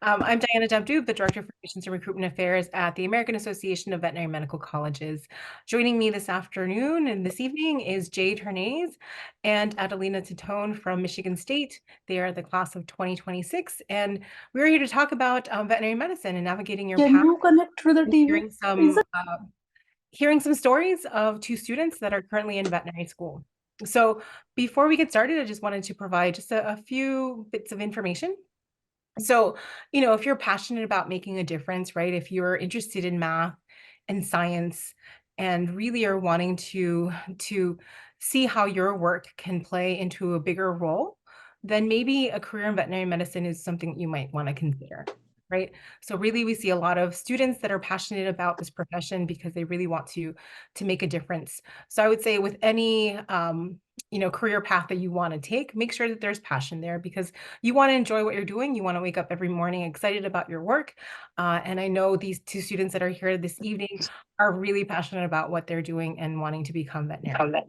I'm Diana Dabdoob, the Director for Admissions and Recruitment Affairs at the American Association of Veterinary Medical Colleges. Joining me this afternoon and this evening is Jade Hernandez and Adelina Titone from Michigan State. They are the class of 2026, and we're here to talk about veterinary medicine and navigating your Can path you connect to the and TV? Is it? hearing some stories of two students that are currently in veterinary school. So before we get started, I just wanted to provide just a few bits of information. So, if you're passionate about making a difference, right? If you're interested in math and science and really are wanting to see how your work can play into a bigger role, then maybe a career in veterinary medicine is something you might want to consider. Right. So really we see a lot of students that are passionate about this profession because they really want to make a difference. So I would say with any career path that you want to take, make sure that there's passion there because you want to enjoy what you're doing. You want to wake up every morning excited about your work. And I know these two students that are here this evening are really passionate about what they're doing and wanting to become veterinarians.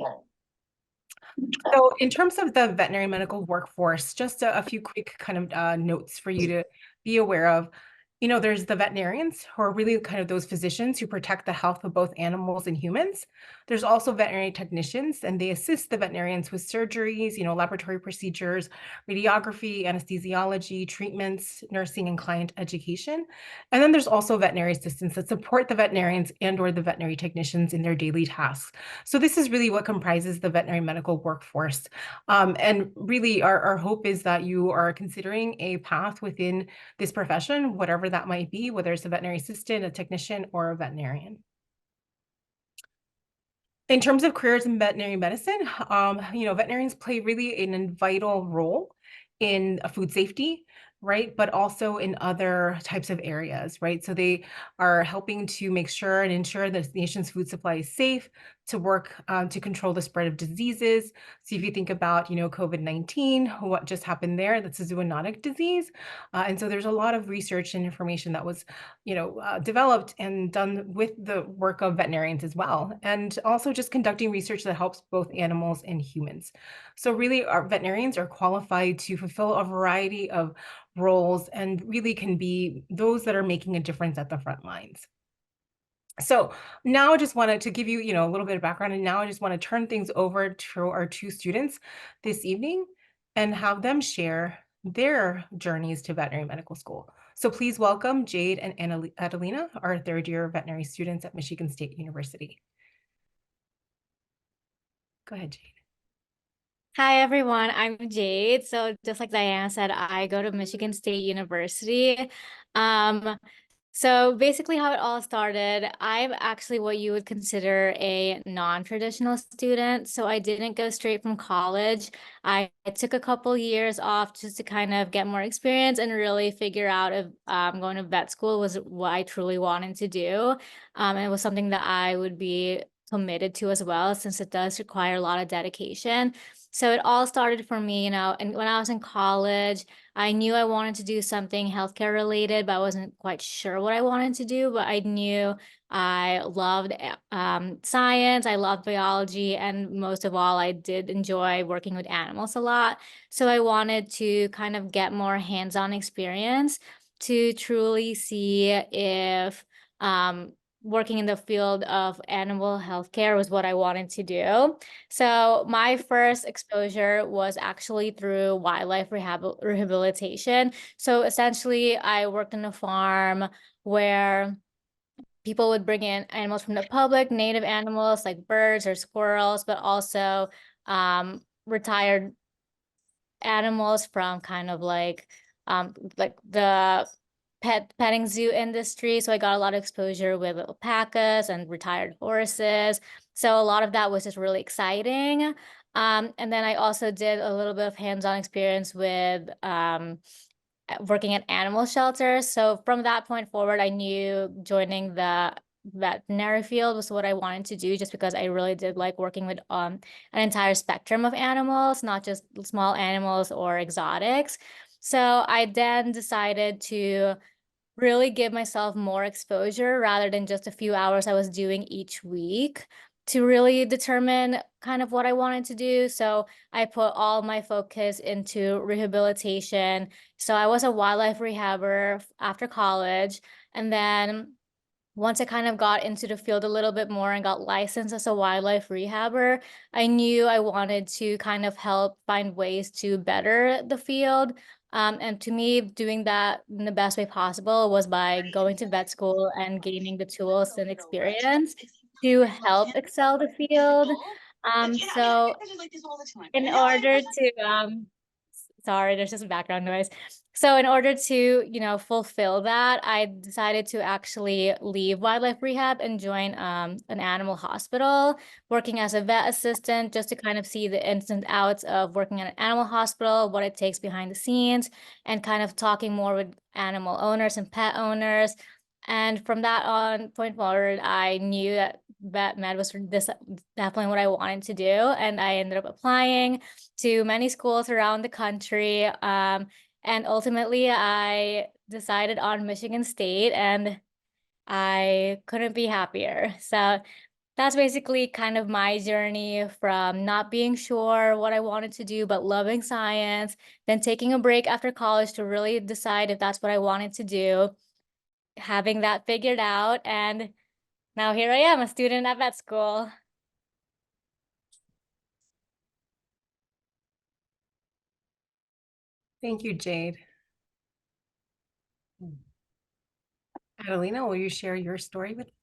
So in terms of the veterinary medical workforce, just a few quick kind of notes for you to be aware of. There's the veterinarians who are really kind of those physicians who protect the health of both animals and humans. There's also veterinary technicians, and they assist the veterinarians with surgeries, laboratory procedures, radiography, anesthesiology, treatments, nursing, and client education. And then there's also veterinary assistants that support the veterinarians and/or the veterinary technicians in their daily tasks. So this is really what comprises the veterinary medical workforce. And really our hope is that you are considering a path within this profession, whatever that might be, whether it's a veterinary assistant, a technician, or a veterinarian. In terms of careers in veterinary medicine, veterinarians play really a vital role in food safety, right? But also in other types of areas, right? So they are helping to make sure and ensure that the nation's food supply is safe, to work to control the spread of diseases. So if you think about, COVID-19, what just happened there, that's a zoonotic disease. And so there's a lot of research and information that was developed and done with the work of veterinarians as well, and also just conducting research that helps both animals and humans. So really, our veterinarians are qualified to fulfill a variety of roles and really can be those that are making a difference at the front lines. So now I just wanted to give you, a little bit of background, and now I just want to turn things over to our two students this evening and have them share their journeys to veterinary medical school. So please welcome Jade and Adelina, our third-year veterinary students at Michigan State University. Go ahead, Jade. Hi everyone, I'm Jade. So just like Diana said, I go to Michigan State University. So basically how it all started, I'm actually what you would consider a non-traditional student. So I didn't go straight from college. I took a couple years off just to kind of get more experience and really figure out if going to vet school was what I truly wanted to do. And it was something that I would be committed to as well, since it does require a lot of dedication. So it all started for me, and when I was in college, I knew I wanted to do something healthcare related, but I wasn't quite sure what I wanted to do. But I knew I loved science, I loved biology, and most of all, I did enjoy working with animals a lot. So I wanted to kind of get more hands-on experience to truly see if working in the field of animal healthcare was what I wanted to do. So my first exposure was actually through wildlife rehabilitation. So essentially, I worked on a farm where people would bring in animals from the public, native animals like birds or squirrels, but also retired animals from kind of like the petting zoo industry. So I got a lot of exposure with alpacas and retired horses. So a lot of that was just really exciting. And then I also did a little bit of hands-on experience with working at animal shelters. So from that point forward, I knew joining the veterinary field was what I wanted to do, just because I really did like working with an entire spectrum of animals, not just small animals or exotics. So I then decided to really give myself more exposure rather than just a few hours I was doing each week. to really determine kind of what I wanted to do. So I put all my focus into rehabilitation. So I was a wildlife rehabber after college. And then once I kind of got into the field a little bit more and got licensed as a wildlife rehabber, I knew I wanted to kind of help find ways to better the field. And to me, doing that in the best way possible was by going to vet school and gaining the tools and experience to help excel the field. So in order to sorry, there's just background noise. So in order to, fulfill that, I decided to actually leave wildlife rehab and join an animal hospital, working as a vet assistant, just to kind of see the ins and outs of working at an animal hospital, what it takes behind the scenes, and kind of talking more with animal owners and pet owners. And from that on point forward, I knew that vet med was this definitely what I wanted to do. And I ended up applying to many schools around the country. And ultimately, I decided on Michigan State, and I couldn't be happier. So that's basically kind of my journey from not being sure what I wanted to do, but loving science, then taking a break after college to really decide if that's what I wanted to do, having that figured out. And now here I am, a student at vet school. Thank you, Jade. Adelina, will you share your story with us?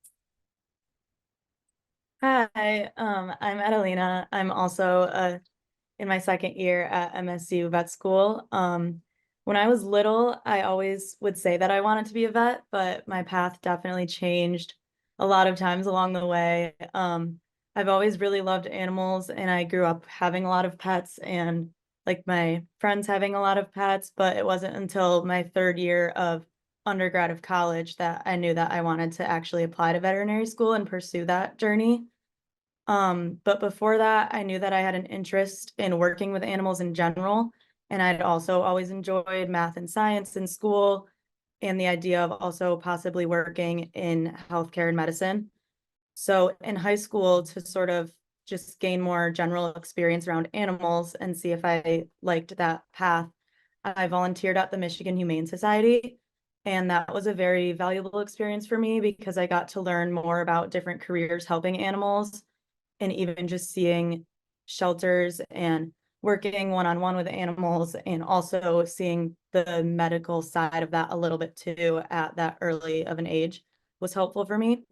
Hi, I'm Adelina. I'm also in my second year at MSU vet school. When I was little, I always would say that I wanted to be a vet, but my path definitely changed a lot of times along the way. I've always really loved animals, and I grew up having a lot of pets and like my friends having a lot of pets, but it wasn't until my third year of undergrad of college that I knew that I wanted to actually apply to veterinary school and pursue that journey. But before that, I knew that I had an interest in working with animals in general. And I'd also always enjoyed math and science in school and the idea of also possibly working in healthcare and medicine. So in high school, to sort of just gain more general experience around animals and see if I liked that path, I volunteered at the Michigan Humane Society. And that was a very valuable experience for me because I got to learn more about different careers helping animals, and even just seeing shelters and working one-on-one with animals, and also seeing the medical side of that a little bit too at that early of an age was helpful for me.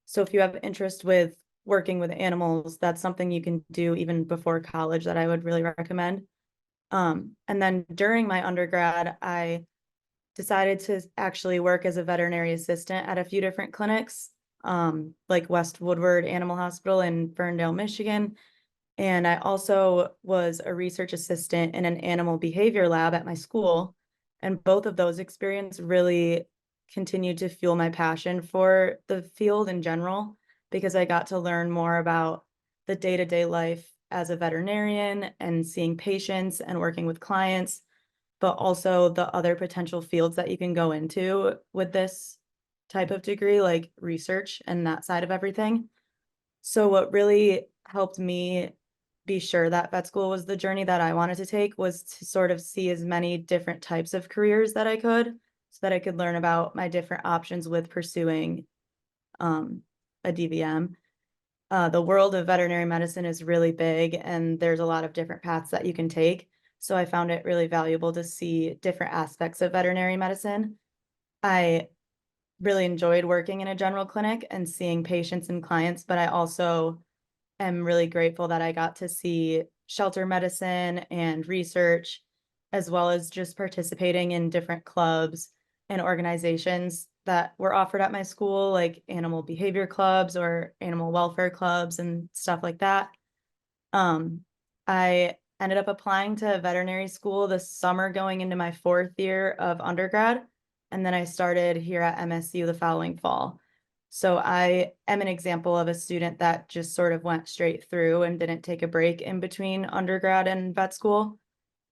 So if you have interest with working with animals, that's something you can do even before college that I would really recommend. And then during my undergrad, I decided to actually work as a veterinary assistant at a few different clinics, like West Woodward Animal Hospital in Ferndale, Michigan. And I also was a research assistant in an animal behavior lab at my school. And both of those experiences really continued to fuel my passion for the field in general, because I got to learn more about the day-to-day life as a veterinarian and seeing patients and working with clients, but also the other potential fields that you can go into with this type of degree, like research and that side of everything. So what really helped me be sure that vet school was the journey that I wanted to take was to sort of see as many different types of careers that I could, so that I could learn about my different options with pursuing a DVM. The world of veterinary medicine is really big, and there's a lot of different paths that you can take. So I found it really valuable to see different aspects of veterinary medicine. I really enjoyed working in a general clinic and seeing patients and clients, but I also am really grateful that I got to see shelter medicine and research, as well as just participating in different clubs and organizations that were offered at my school, like animal behavior clubs or animal welfare clubs and stuff like that. I ended up applying to veterinary school this summer going into my fourth year of undergrad, and then I started here at MSU the following fall. So I am an example of a student that just sort of went straight through and didn't take a break in between undergrad and vet school.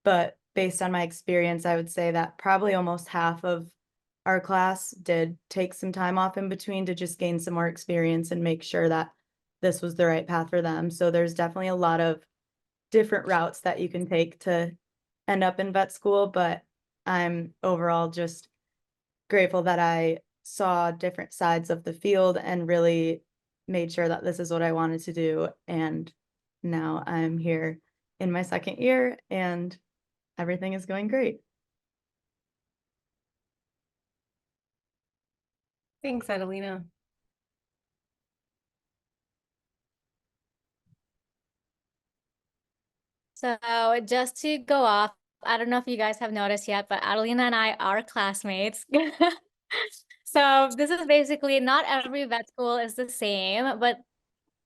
But based on my experience, I would say that probably almost half of our class did take some time off in between to just gain some more experience and make sure that this was the right path for them. So there's definitely a lot of different routes that you can take to end up in vet school, but I'm overall just grateful that I saw different sides of the field and really made sure that this is what I wanted to do. And now I'm here in my second year and everything is going great. Thanks, Adelina. So just to go off, I don't know if you guys have noticed yet, but Adelina and I are classmates. So this is basically not every vet school is the same, but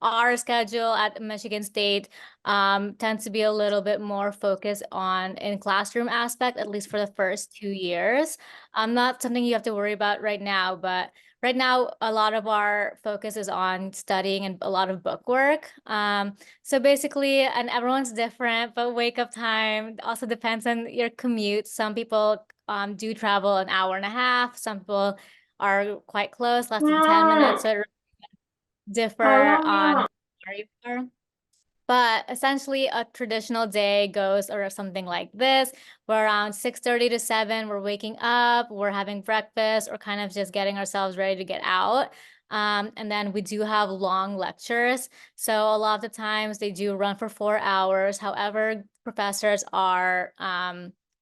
our schedule at Michigan State tends to be a little bit more focused on in classroom aspect, at least for the first 2 years. Not something you have to worry about right now, but right now a lot of our focus is on studying and a lot of book work. So basically, and everyone's different, but wake up time also depends on your commute. Some people do travel an hour and a half. Some people are quite close, less than 10 minutes. So it differ on where you are. But essentially, a traditional day goes or something like this. We're around 6:30 to 7. We're waking up, we're having breakfast, or kind of just getting ourselves ready to get out. And then we do have long lectures. So a lot of the times they do run for 4 hours. However, professors are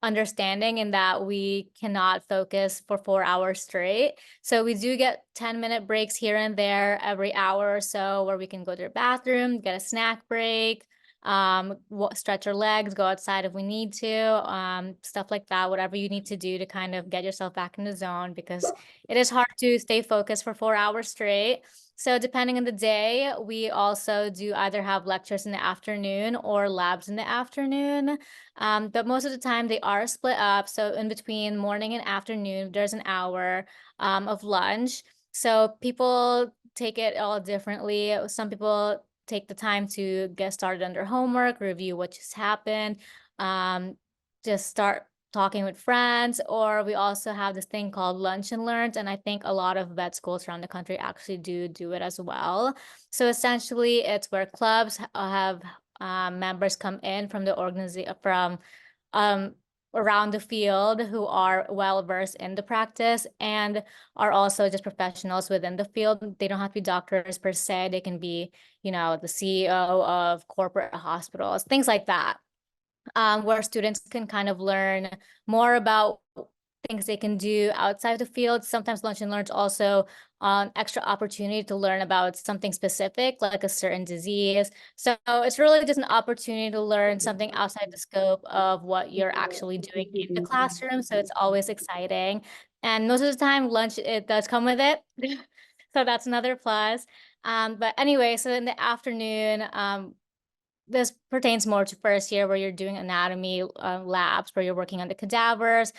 understanding in that we cannot focus for 4 hours straight. So we do get 10-minute breaks here and there every hour or so where we can go to the bathroom, get a snack break, stretch our legs, go outside if we need to, stuff like that, whatever you need to do to kind of get yourself back in the zone, because it is hard to stay focused for 4 hours straight. So depending on the day, we also do either have lectures in the afternoon or labs in the afternoon. But most of the time they are split up. So in between morning and afternoon, there's an hour of lunch. So people take it all differently. Some people take the time to get started on their homework, review what just happened, just start talking with friends, or we also have this thing called lunch and learns, and I think a lot of vet schools around the country actually do it as well. So essentially, it's where clubs have members come in from the organization from around the field who are well versed in the practice and are also just professionals within the field. They don't have to be doctors per se. They can be, the CEO of corporate hospitals, things like that. Where students can kind of learn more about things they can do outside the field. Sometimes lunch and learns also extra opportunity to learn about something specific, like a certain disease. So it's really just an opportunity to learn something outside the scope of what you're actually doing in the classroom. So it's always exciting. And most of the time, lunch, it does come with it. So that's another plus. But anyway, so in the afternoon, this pertains more to first year where you're doing anatomy labs, where you're working on the cadavers,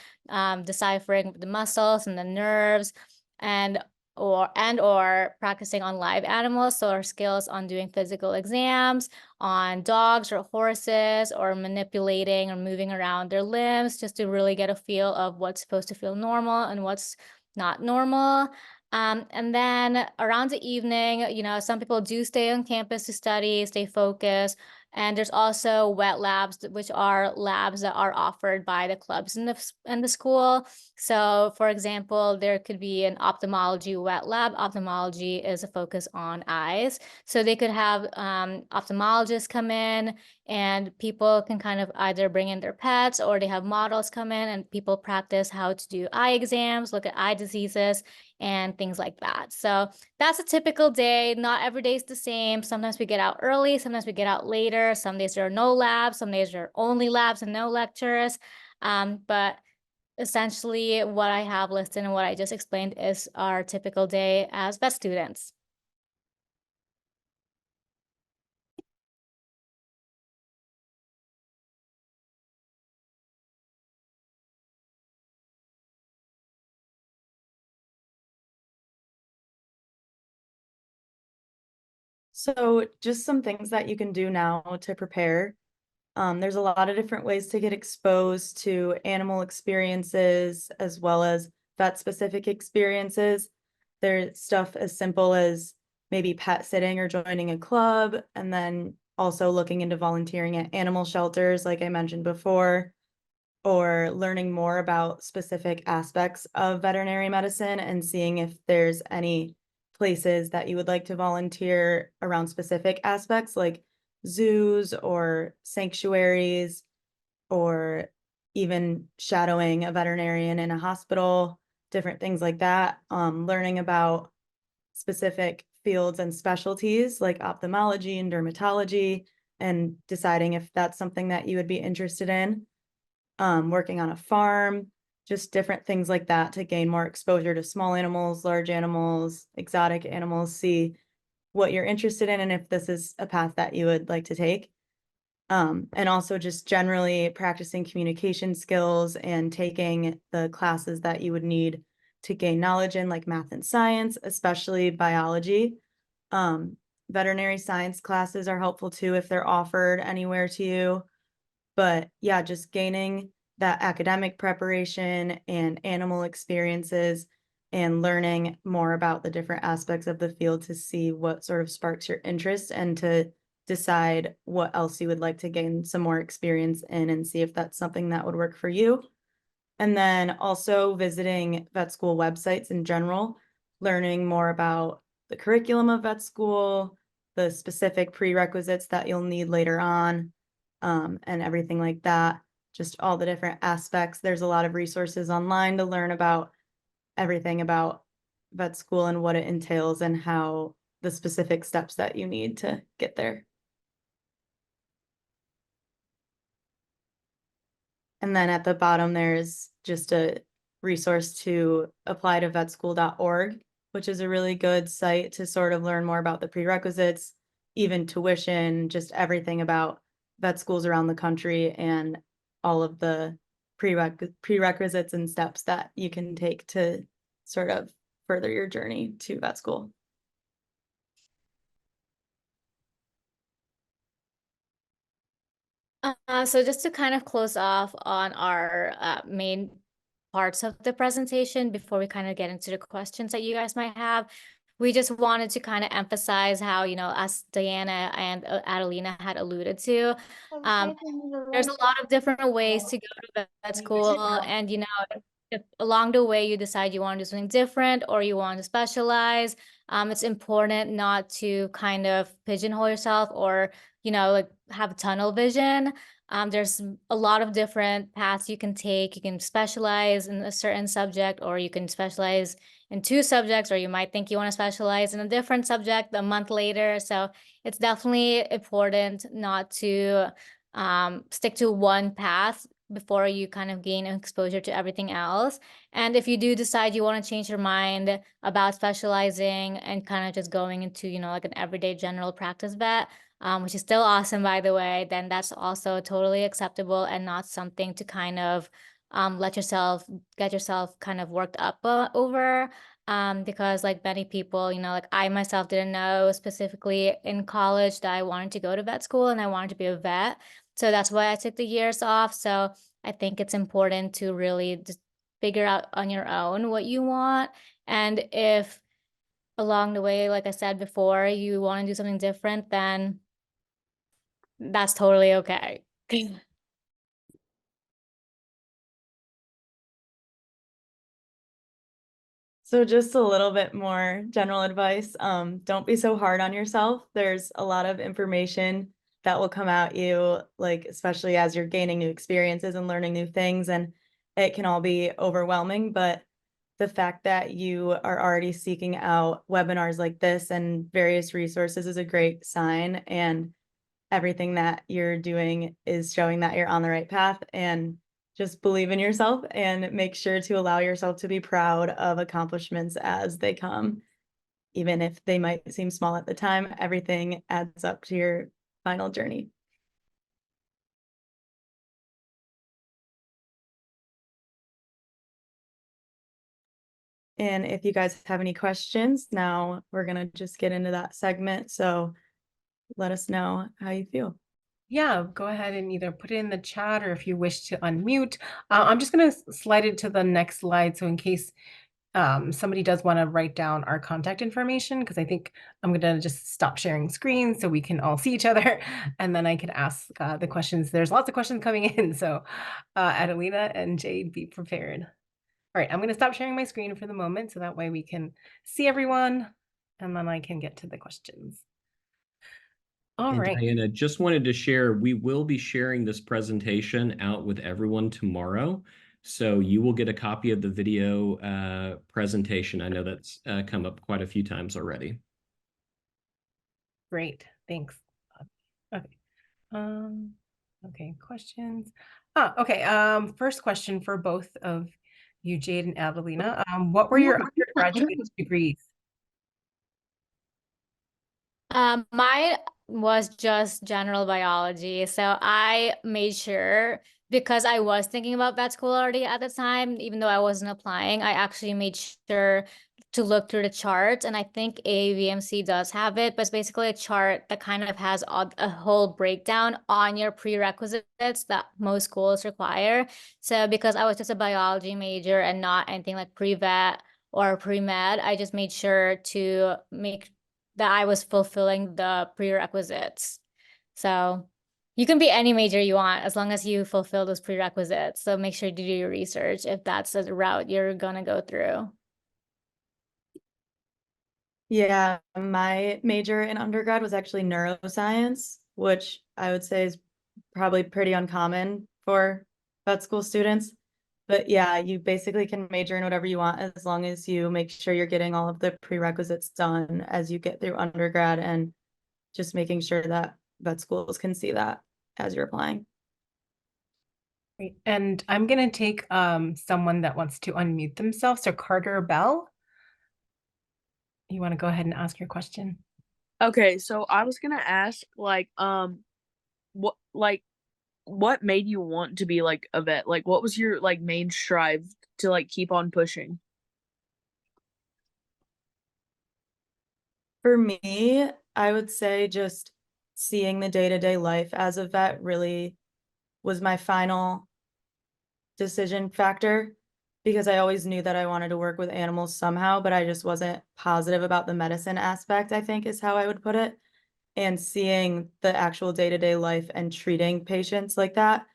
deciphering the muscles and the nerves, and or practicing on live animals. So our skills on doing physical exams on dogs or horses, or manipulating or moving around their limbs, just to really get a feel of what's supposed to feel normal and what's not normal. And then around the evening, some people do stay on campus to study, stay focused. And there's also wet labs, which are labs that are offered by the clubs in the school. So for example, there could be an ophthalmology wet lab. Ophthalmology is a focus on eyes. So they could have ophthalmologists come in, and people can kind of either bring in their pets, or they have models come in and people practice how to do eye exams, look at eye diseases and things like that. So that's a typical day. Not every day is the same. Sometimes we get out early, sometimes we get out later. Some days there are no labs, some days there are only labs and no lectures. But essentially what I have listed and what I just explained is our typical day as vet students. So just some things that you can do now to prepare. There's a lot of different ways to get exposed to animal experiences as well as vet specific experiences. There's stuff as simple as maybe pet sitting or joining a club, and then also looking into volunteering at animal shelters, like I mentioned before, or learning more about specific aspects of veterinary medicine and seeing if there's any places that you would like to volunteer around specific aspects like zoos or sanctuaries, or even shadowing a veterinarian in a hospital, different things like that. Learning about specific fields and specialties like ophthalmology and dermatology, and deciding if that's something that you would be interested in. Working on a farm, just different things like that to gain more exposure to small animals, large animals, exotic animals, see what you're interested in and if this is a path that you would like to take. And also just generally practicing communication skills and taking the classes that you would need to gain knowledge in, like math and science, especially biology. Veterinary science classes are helpful too if they're offered anywhere to you. But yeah, just gaining that academic preparation and animal experiences and learning more about the different aspects of the field to see what sort of sparks your interest and to decide what else you would like to gain some more experience in and see if that's something that would work for you. And then also visiting vet school websites in general, learning more about the curriculum of vet school, the specific prerequisites that you'll need later on, and everything like that. Just all the different aspects. There's a lot of resources online to learn about everything about vet school and what it entails and how the specific steps that you need to get there. And then at the bottom, there's just a resource to apply to vetschool.org, which is a really good site to sort of learn more about the prerequisites, even tuition, just everything about vet schools around the country and all of the prerequisites and steps that you can take to sort of further your journey to vet school. So just to kind of close off on our main parts of the presentation before we kind of get into the questions that you guys might have, we just wanted to kind of emphasize how, as Diana and Adelina had alluded to, there's a lot of different ways to go to vet school. And, if along the way you decide you want to do something different or you want to specialize, it's important not to kind of pigeonhole yourself or, like have tunnel vision. There's a lot of different paths you can take. You can specialize in a certain subject, or you can specialize in two subjects, or you might think you want to specialize in a different subject a month later. So it's definitely important not to stick to one path before you kind of gain exposure to everything else. And if you do decide you want to change your mind about specializing and kind of just going into, like an everyday general practice vet, which is still awesome, by the way, then that's also totally acceptable and not something to kind of get yourself kind of worked up over. Because like many people, like I myself didn't know specifically in college that I wanted to go to vet school and I wanted to be a vet. So that's why I took the years off. So I think it's important to really just figure out on your own what you want. And if along the way, like I said before, you want to do something different, then that's totally okay. So just a little bit more general advice. Don't be so hard on yourself. There's a lot of information that will come at you, like especially as you're gaining new experiences and learning new things, and it can all be overwhelming. But the fact that you are already seeking out webinars like this and various resources is a great sign, and everything that you're doing is showing that you're on the right path. And just believe in yourself and make sure to allow yourself to be proud of accomplishments as they come. Even if they might seem small at the time, everything adds up to your final journey. And if you guys have any questions, now we're going to just get into that segment. So let us know how you feel. Yeah, go ahead and either put it in the chat or if you wish to unmute. I'm just going to slide it to the next slide. So in case somebody does want to write down our contact information, because I think I'm going to just stop sharing screen so we can all see each other, and then I can ask the questions. There's lots of questions coming in, so Adelina and Jade, be prepared. All right, I'm going to stop sharing my screen for the moment so that way we can see everyone, and then I can get to the questions. All And right. Diana, just wanted to share, we will be sharing this presentation out with everyone tomorrow. So you will get a copy of the video presentation. I know that's come up quite a few times already. Great, thanks. Okay. Okay, questions. Okay, first question for both of you, Jade and Adelina. What were your undergraduate degrees? Mine was just general biology. So I made sure, because I was thinking about vet school already at the time, even though I wasn't applying, I actually made sure to look through the charts. And I think AAVMC does have it, but it's basically a chart that kind of has a whole breakdown on your prerequisites that most schools require. So because I was just a biology major and not anything like pre-vet or pre-med, I just made sure to make that I was fulfilling the prerequisites. So you can be any major you want as long as you fulfill those prerequisites. So make sure to do your research if that's the route you're gonna go through. Yeah, my major in undergrad was actually neuroscience, which I would say is probably pretty uncommon for vet school students. But yeah, you basically can major in whatever you want as long as you make sure you're getting all of the prerequisites done as you get through undergrad, and just making sure that vet schools can see that as you're applying. Great. And I'm gonna take someone that wants to unmute themselves. So Carter Bell, you want to go ahead and ask your question? Okay, so I was gonna ask, what made you want to be like a vet? Like, what was your like main strive to like keep on pushing? For me, I would say just seeing the day-to-day life as a vet really was my final decision factor, because I always knew that I wanted to work with animals somehow, but I just wasn't positive about the medicine aspect, I think is how I would put it. And seeing the actual day-to-day life and treating patients like that,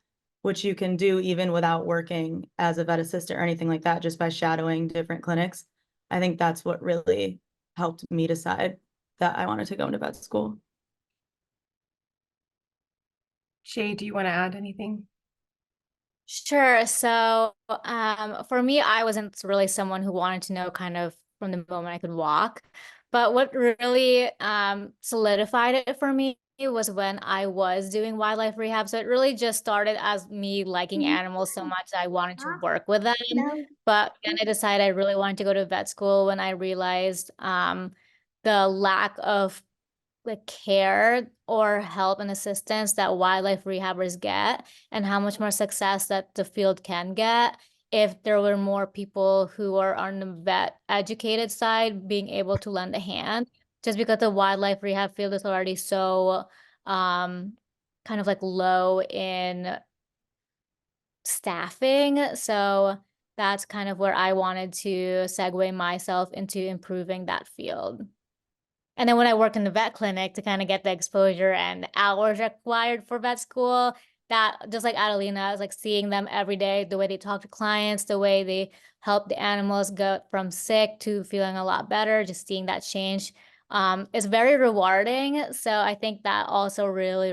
which you can do even without working as a vet assistant or anything like that, just by shadowing different clinics. I think that's what really helped me decide that I wanted to go into vet school. Shay, do you want to add anything? Sure. So for me, I wasn't really someone who wanted to know kind of from the moment I could walk. But what really solidified it for me was when I was doing wildlife rehab. So it really just started as me liking animals so much that I wanted to work with them. But then I decided I really wanted to go to vet school when I realized the lack of like care or help and assistance that wildlife rehabbers get, and how much more success that the field can get if there were more people who are on the vet educated side being able to lend a hand, just because the wildlife rehab field is already so kind of like low in staffing. So that's kind of where I wanted to segue myself into improving that field. And then when I worked in the vet clinic to kind of get the exposure and hours required for vet school, that just like Adelina, I was like seeing them every day, the way they talk to clients, the way they help the animals go from sick to feeling a lot better, just seeing that change is very rewarding. So I think that also really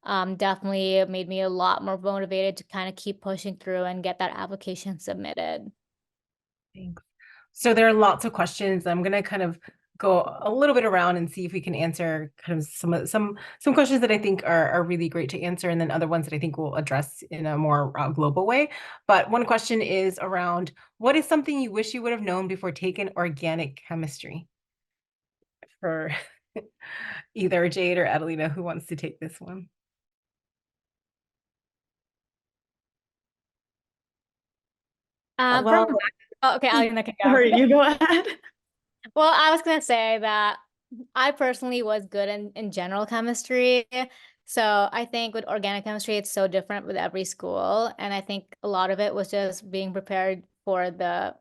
definitely made me a lot more motivated to kind of keep pushing through and get that application submitted. Thanks. So there are lots of questions. I'm going to kind of go a little bit around and see if we can answer kind of some questions that I think are really great to answer, and then other ones that I think we'll address in a more global way. But one question is around, what is something you wish you would have known before taking organic chemistry? For either Jade or Adelina, who wants to take this one? Well, Okay, Adelina can go. sorry, you go ahead. Well, I was gonna say that I personally was good in general chemistry. So I think with organic chemistry, it's so different with every school. And I think a lot of it was just being prepared for the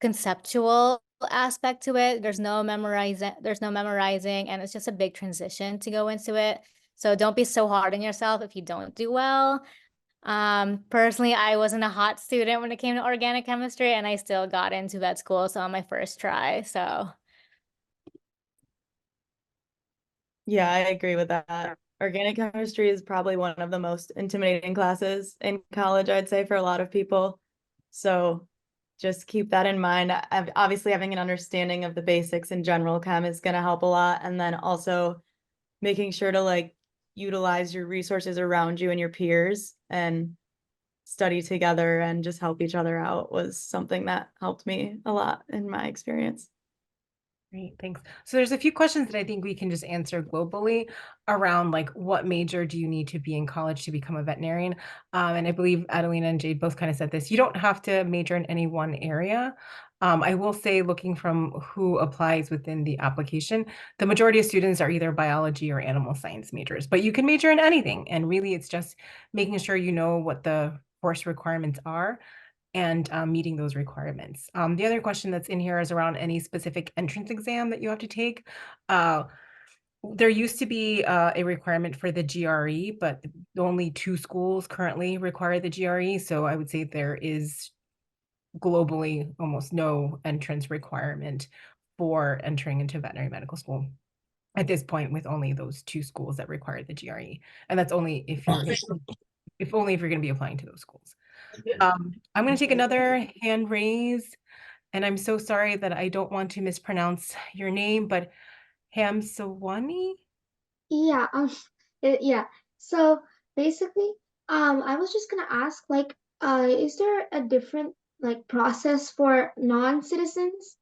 conceptual aspect to it. There's no memorizing, and it's just a big transition to go into it. So don't be so hard on yourself if you don't do well. Personally, I wasn't a hot student when it came to organic chemistry, and I still got into vet school, so on my first try. So Yeah, I agree with that. Organic chemistry is probably one of the most intimidating classes in college, I'd say, for a lot of people. So just keep that in mind. Obviously, having an understanding of the basics in general chem is going to help a lot. And then also making sure to like utilize your resources around you and your peers and study together and just help each other out was something that helped me a lot in my experience. Great, thanks. So there's a few questions that I think we can just answer globally around like what major do you need to be in college to become a veterinarian? And I believe Adelina and Jade both kind of said this. You don't have to major in any one area. I will say, looking from who applies within the application, the majority of students are either biology or animal science majors, but you can major in anything. And really, it's just making sure you know what the course requirements are and meeting those requirements. The other question that's in here is around any specific entrance exam that you have to take. There used to be a requirement for the GRE, but only 2 schools currently require the GRE. So I would say there is globally almost no entrance requirement for entering into veterinary medical school at this point, with only those 2 schools that require the GRE. And that's only if you're going to be applying to those schools. I'm going to take another hand raise, and I'm so sorry that I don't want to mispronounce your name, but Hamsawani? Yeah, yeah. So basically, I was just gonna ask, like, is there a different like process for non-citizens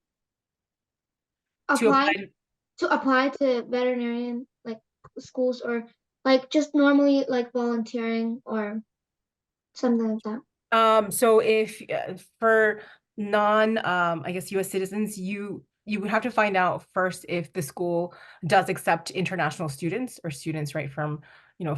To apply applying to apply to veterinarian like schools, or like just normally like volunteering or something like that? So if for non I guess US citizens, you would have to find out first if the school does accept international students or students right from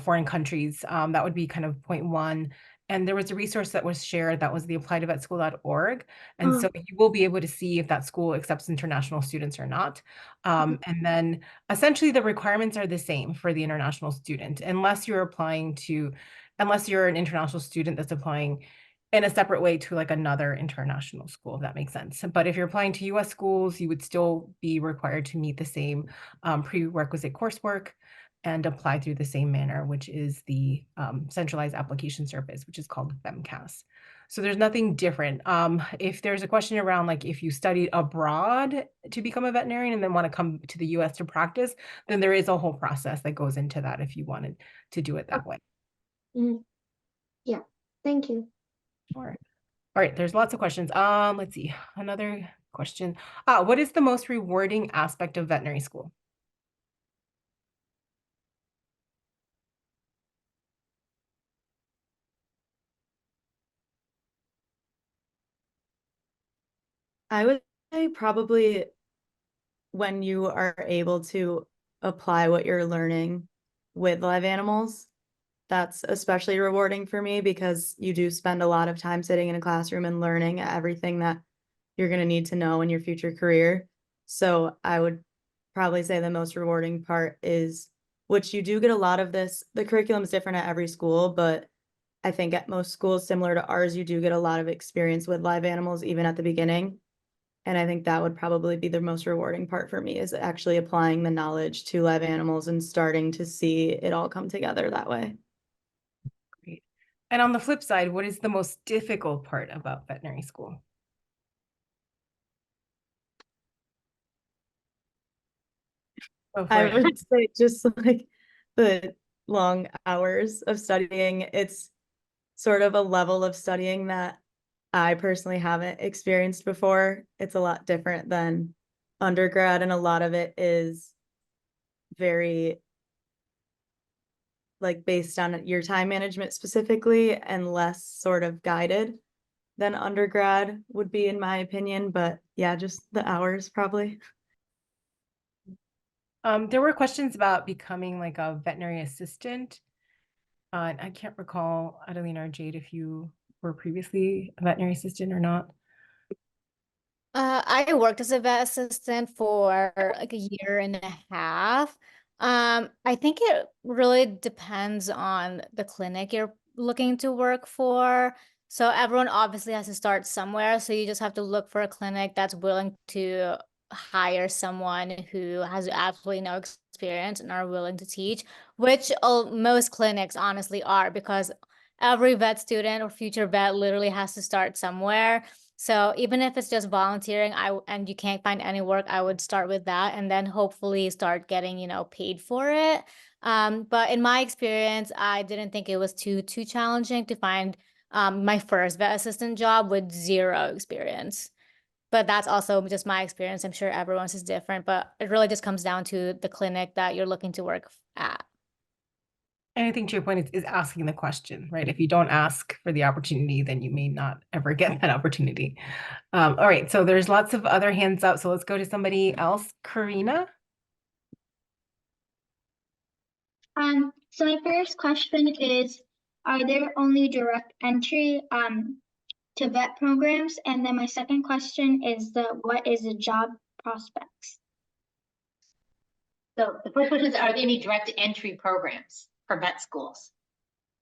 foreign countries. That would be kind of point one. And there was a resource that was shared that was the applytovetschool.org. And so you will be able to see if that school accepts international students or not. And then essentially the requirements are the same for the international student, unless you're an international student that's applying in a separate way to like another international school, if that makes sense. But if you're applying to US schools, you would still be required to meet the same prerequisite coursework and apply through the same manner, which is the centralized application service, which is called FEMCAS. So there's nothing different. If there's a question around like if you studied abroad to become a veterinarian and then want to come to the US to practice, then there is a whole process that goes into that if you wanted to do it that way. Yeah, thank you. Sure. All right, there's lots of questions. Let's see. Another question. What is the most rewarding aspect of veterinary school? I would say probably when you are able to apply what you're learning with live animals. That's especially rewarding for me because you do spend a lot of time sitting in a classroom and learning everything that you're going to need to know in your future career. So I would probably say the most rewarding part is, which you do get a lot of this, the curriculum is different at every school, but I think at most schools similar to ours, you do get a lot of experience with live animals, even at the beginning. And I think that would probably be the most rewarding part for me, is actually applying the knowledge to live animals and starting to see it all come together that way. Great. And on the flip side, what is the most difficult part about veterinary school? I would say just like the long hours of studying. It's sort of a level of studying that I personally haven't experienced before. It's a lot different than undergrad, and a lot of it is very like based on your time management specifically and less sort of guided than undergrad would be, in my opinion. But yeah, just the hours probably. There were questions about becoming like a veterinary assistant. And I can't recall, Adelina or Jade, if you were previously a veterinary assistant or not. I worked as a vet assistant for like a year and a half. I think it really depends on the clinic you're looking to work for. So everyone obviously has to start somewhere. So you just have to look for a clinic that's willing to hire someone who has absolutely no experience and are willing to teach, which most clinics honestly are, because every vet student or future vet literally has to start somewhere. So even if it's just volunteering, and you can't find any work, I would start with that and then hopefully start getting, paid for it. But in my experience, I didn't think it was too challenging to find my first vet assistant job with zero experience. But that's also just my experience. I'm sure everyone's is different, but it really just comes down to the clinic that you're looking to work at. And I think to your point is asking the question, right? If you don't ask for the opportunity, then you may not ever get that opportunity. All right, so there's lots of other hands up. So let's go to somebody else. Karina? So my first question is, are there only direct entry to vet programs? And then my second question is what is the job prospects? So the first question is, are there any direct entry programs for vet schools?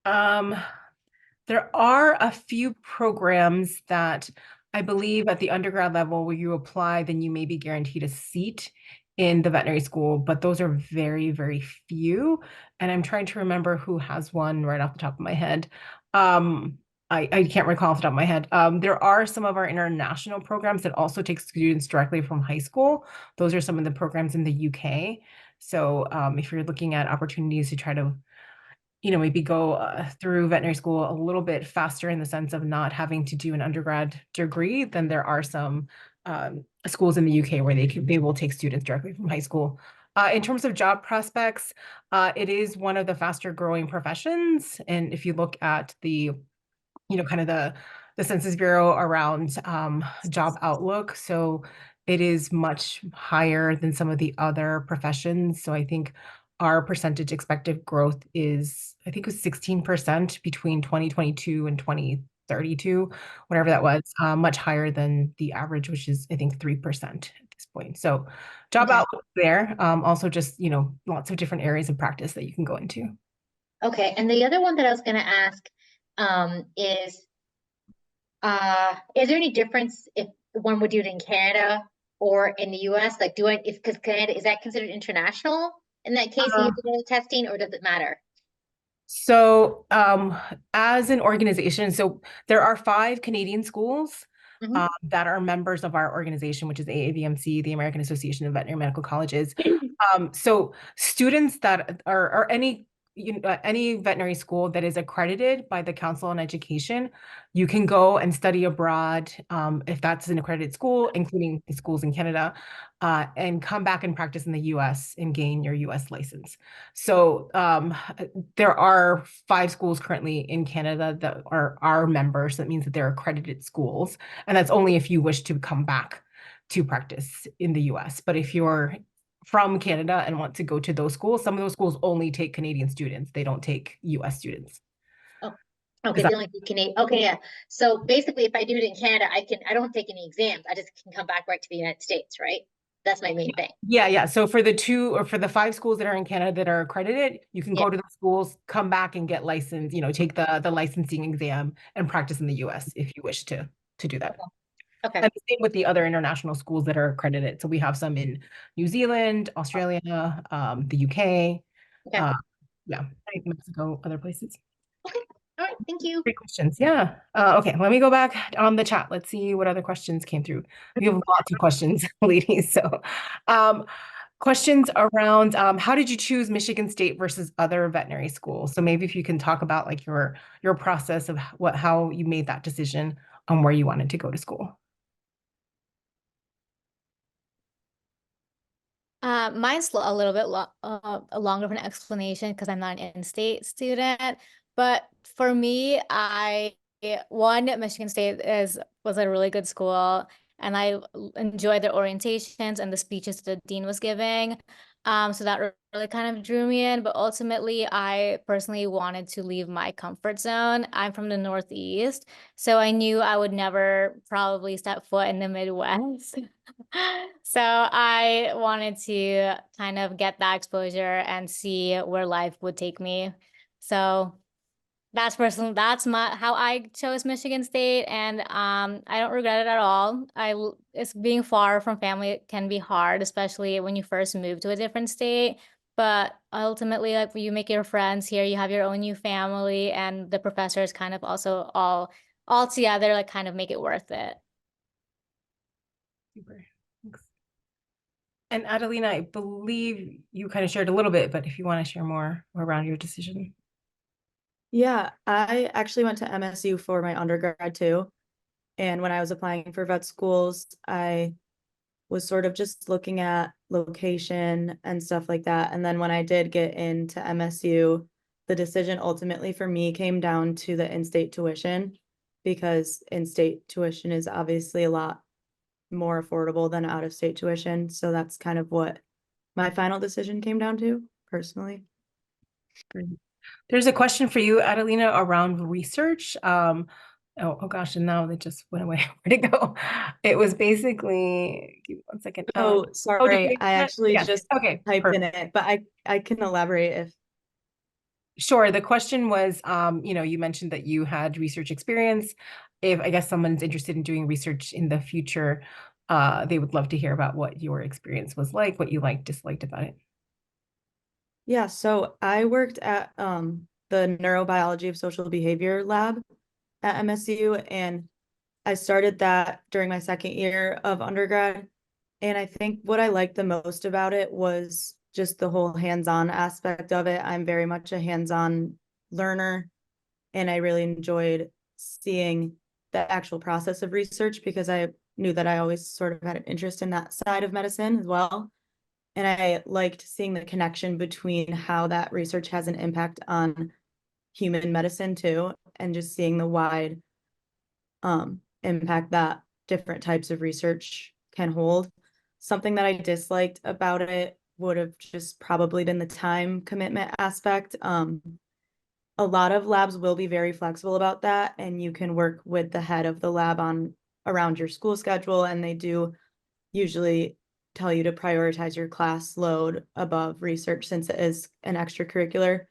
There are a few programs that I believe at the undergrad level where you apply, then you may be guaranteed a seat in the veterinary school, but those are very, very few. And I'm trying to remember who has one right off the top of my head. I can't recall off the top of my head. There are some of our international programs that also take students directly from high school. Those are some of the programs in the UK. So if you're looking at opportunities to try to maybe go through veterinary school a little bit faster in the sense of not having to do an undergrad degree, then there are some schools in the UK where they will take students directly from high school. In terms of job prospects, it is one of the faster growing professions. And if you look at the kind of the Census Bureau around job outlook. So it is much higher than some of the other professions. So I think our percentage expected growth is, I think it was 16% between 2022 and 2032, whatever that was, much higher than the average, which is, I think, 3% at this point. So job outlook there, also just, lots of different areas of practice that you can go into. Okay, and the other one that I was going to ask is there any difference if one would do it in Canada or in the US? Like, because Canada, is that considered international in that case, you do the testing, or does it matter? So as an organization, so there are 5 Canadian schools that are members of our organization, which is AAVMC, the American Association of Veterinary Medical Colleges. So students that are any veterinary school that is accredited by the Council on Education, you can go and study abroad if that's an accredited school, including the schools in Canada, and come back and practice in the US and gain your US license. So there are 5 schools currently in Canada that are our members. That means that they're accredited schools. And that's only if you wish to come back to practice in the US. But if you're from Canada and want to go to those schools, some of those schools only take Canadian students. They don't take US students. Oh, okay, they only do Canadian. Okay, yeah. So basically, if I do it in Canada, I don't take any exams. I just can come back right to the United States, right? That's my main thing. Yeah. So for the 5 schools that are in Canada that are accredited, you can go to the schools, come back and get licensed, take the licensing exam and practice in the US if you wish to do that. Okay. And the same with the other international schools that are accredited. So we have some in New Zealand, Australia, the UK, Mexico, other places. Okay. All right. Thank you. Great questions. Yeah. Okay. Let me go back on the chat. Let's see what other questions came through. We have lots of questions, ladies. So, questions around how did you choose Michigan State versus other veterinary schools? So maybe if you can talk about like your process of how you made that decision on where you wanted to go to school. Mine's a little bit longer of an explanation because I'm not an in-state student. But for me, Michigan State was a really good school, and I enjoyed their orientations and the speeches the dean was giving. So that really kind of drew me in, but ultimately I personally wanted to leave my comfort zone. I'm from the Northeast, so I knew I would never probably step foot in the Midwest. So I wanted to kind of get that exposure and see where life would take me. So that's how I chose Michigan State, and I don't regret it at all. It's being far from family can be hard, especially when you first move to a different state. But ultimately, like, you make your friends here, you have your own new family, and the professors kind of also all together like kind of make it worth it. Super. Thanks. And Adelina, I believe you kind of shared a little bit, but if you want to share more around your decision. Yeah, I actually went to MSU for my undergrad too. And when I was applying for vet schools, I was sort of just looking at location and stuff like that. And then when I did get into MSU, the decision ultimately for me came down to the in-state tuition, because in-state tuition is obviously a lot more affordable than out-of-state tuition. So that's kind of what my final decision came down to personally. Great. There's a question for you, Adelina, around research. Oh gosh, and now it just went away. Where'd it go? It was basically, give me one second. Oh, did sorry, you- I actually yes. just Okay, typed in perfect. it, but I can elaborate if. Sure. The question was, you mentioned that you had research experience. If I guess someone's interested in doing research in the future, they would love to hear about what your experience was like, what you liked, disliked about it. Yeah, so I worked at the neurobiology of social behavior lab at MSU, and I started that during my second year of undergrad. And I think what I liked the most about it was just the whole hands-on aspect of it. I'm very much a hands-on learner, and I really enjoyed seeing the actual process of research, because I knew that I always sort of had an interest in that side of medicine as well. And I liked seeing the connection between how that research has an impact on human medicine too, and just seeing the wide impact that different types of research can hold. Something that I disliked about it would have just probably been the time commitment aspect. A lot of labs will be very flexible about that, and you can work with the head of the lab on around your school schedule, and they do usually tell you to prioritize your class load above research, since it is an extracurricular.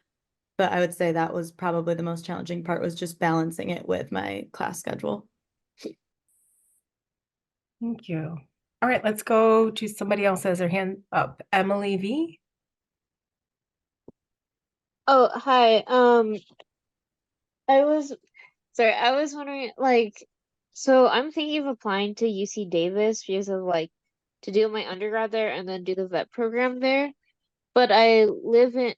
But I would say that was probably the most challenging part, was just balancing it with my class schedule. Thank you. All right, let's go to somebody else has their hand up. Emily V. Oh, hi. I was wondering, like, so I'm thinking of applying to UC Davis because of like to do my undergrad there and then do the vet program there. But I live in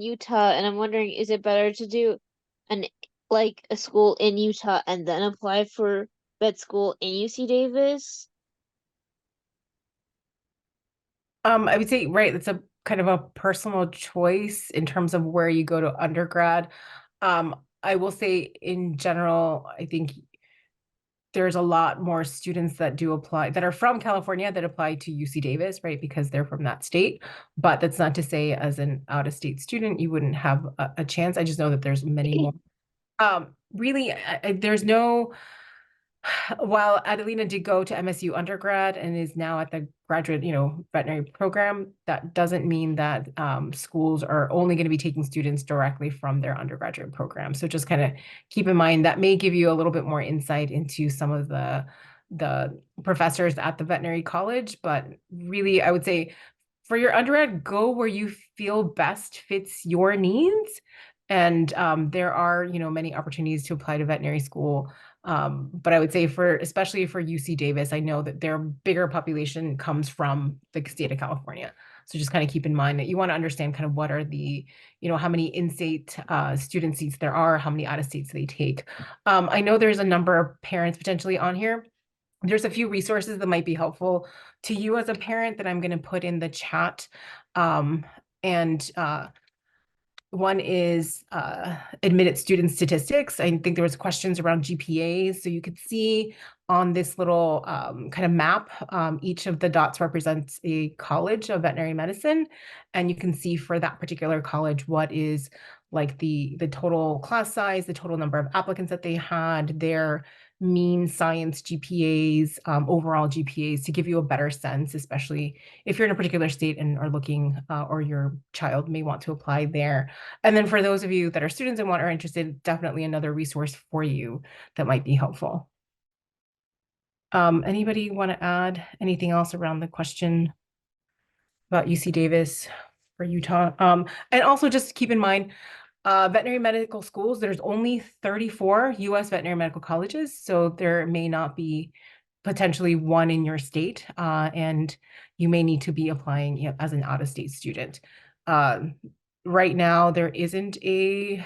Utah, and I'm wondering, is it better to do an like a school in Utah and then apply for vet school in UC Davis? I would say, right, it's a kind of a personal choice in terms of where you go to undergrad. I will say in general, I think there's a lot more students that do apply that are from California that apply to UC Davis, right? Because they're from that state. But that's not to say as an out-of-state student, you wouldn't have a chance. I just know that there's many more. Really, there's no, while Adelina did go to MSU undergrad and is now at the graduate, veterinary program, that doesn't mean that schools are only going to be taking students directly from their undergraduate program. So just kind of keep in mind that may give you a little bit more insight into some of the professors at the veterinary college. But really, I would say for your undergrad, go where you feel best fits your needs. And there are, many opportunities to apply to veterinary school. But I would say especially for UC Davis, I know that their bigger population comes from the state of California. So just kind of keep in mind that you want to understand kind of what are the, how many in-state student seats there are, how many out-of-states they take. I know there's a number of parents potentially on here. There's a few resources that might be helpful to you as a parent that I'm going to put in the chat. And one is admitted student statistics. I think there was questions around GPAs. So you could see on this little kind of map, each of the dots represents a college of veterinary medicine. And you can see for that particular college what is like the total class size, the total number of applicants that they had, their mean science GPAs, overall GPAs, to give you a better sense, especially if you're in a particular state and are looking, or your child may want to apply there. And then for those of you that are students and are interested, definitely another resource for you that might be helpful. Anybody want to add anything else around the question about UC Davis for Utah? And also just keep in mind, veterinary medical schools, there's only 34 US veterinary medical colleges, so there may not be potentially one in your state, and you may need to be applying as an out-of-state student. Right now, there isn't a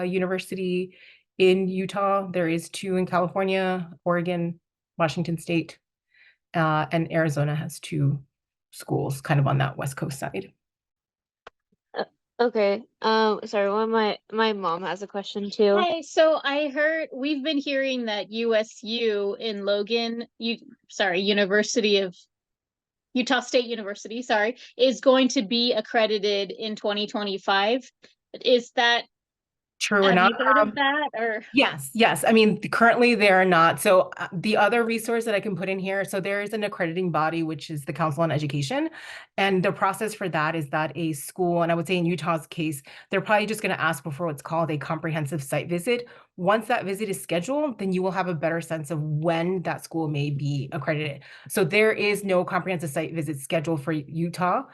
university in Utah. There is 2 in California, Oregon, Washington State, and Arizona has 2 schools kind of on that West Coast side. Okay. Sorry, my mom has a question too. Hi, so I heard we've been hearing that USU in Logan, University of Utah State University, sorry, is going to be accredited in 2025. Is that True or have not? you heard of that or? Yes. I mean, currently they are not. So the other resource that I can put in here, so there is an accrediting body, which is the Council on Education. And the process for that is that a school, and I would say in Utah's case, they're probably just going to ask for what's called a comprehensive site visit. Once that visit is scheduled, then you will have a better sense of when that school may be accredited. So there is no comprehensive site visit scheduled for Utah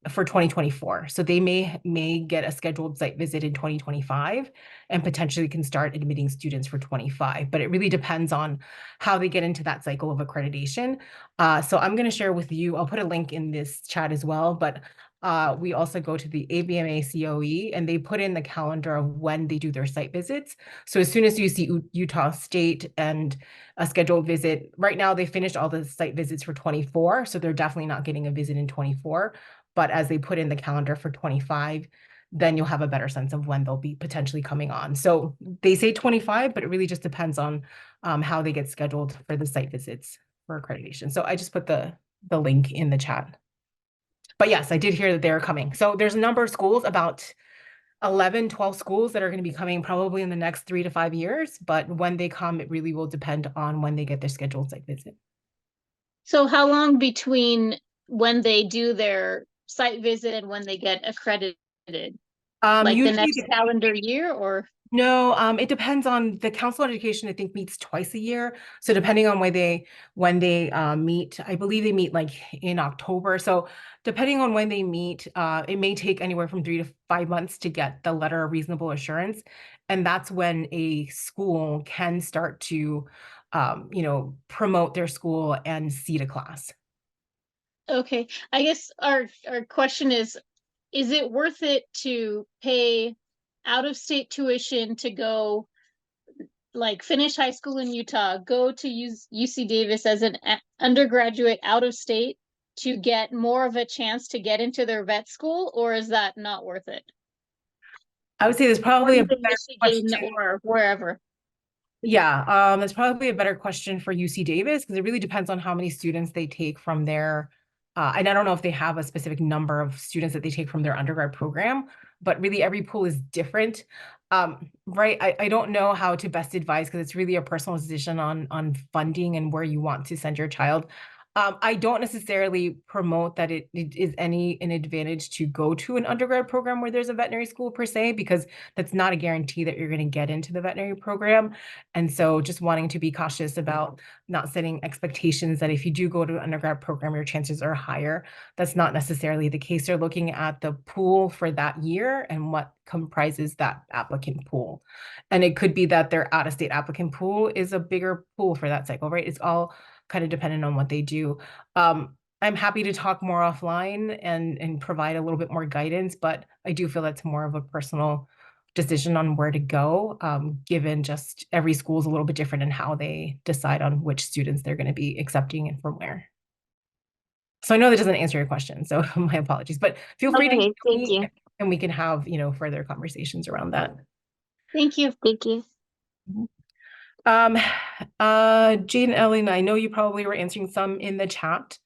for 2024. So they may get a scheduled site visit in 2025 and potentially can start admitting students for 25. But it really depends on how they get into that cycle of accreditation. So I'm going to share with you, I'll put a link in this chat as well, but we also go to the AVMA COE and they put in the calendar of when they do their site visits. So as soon as you see Utah State and a scheduled visit, right now they finished all the site visits for 24. So they're definitely not getting a visit in 24. But as they put in the calendar for 25, then you'll have a better sense of when they'll be potentially coming on. So they say 25, but it really just depends on how they get scheduled for the site visits for accreditation. So I just put the link in the chat. But yes, I did hear that they're coming. So there's a number of schools, about 11, 12 schools that are going to be coming probably in the next 3 to 5 years. But when they come, it really will depend on when they get their scheduled site visit. So how long between when they do their site visit and when they get accredited? Like the next calendar year or? No, it depends on the Council on Education, I think meets twice a year. So depending on when they meet, I believe they meet like in October. So depending on when they meet, it may take anywhere from 3 to 5 months to get the letter of reasonable assurance. And that's when a school can start to, promote their school and seat a class. Okay, I guess our question is it worth it to pay out-of-state tuition to go like finish high school in Utah, go to UC Davis as an undergraduate out of state to get more of a chance to get into their vet school, or is that not worth it? I would say there's probably a better Michigan question. or wherever. Yeah, that's probably a better question for UC Davis because it really depends on how many students they take from their, and I don't know if they have a specific number of students that they take from their undergrad program, but really every pool is different. Right, I don't know how to best advise because it's really a personal decision on funding and where you want to send your child. I don't necessarily promote that it is an advantage to go to an undergrad program where there's a veterinary school per se, because that's not a guarantee that you're going to get into the veterinary program. And so just wanting to be cautious about not setting expectations that if you do go to an undergrad program, your chances are higher. That's not necessarily the case. They're looking at the pool for that year and what comprises that applicant pool. And it could be that their out-of-state applicant pool is a bigger pool for that cycle, right? It's all kind of dependent on what they do. I'm happy to talk more offline and provide a little bit more guidance, but I do feel that's more of a personal decision on where to go, given just every school is a little bit different in how they decide on which students they're going to be accepting and from where. So I know that doesn't answer your question, so my apologies, but feel free to thank you. and we can have, further conversations around that. Thank you. Thank you. Um, Jane and Ellen, I know you probably were answering some in the chat,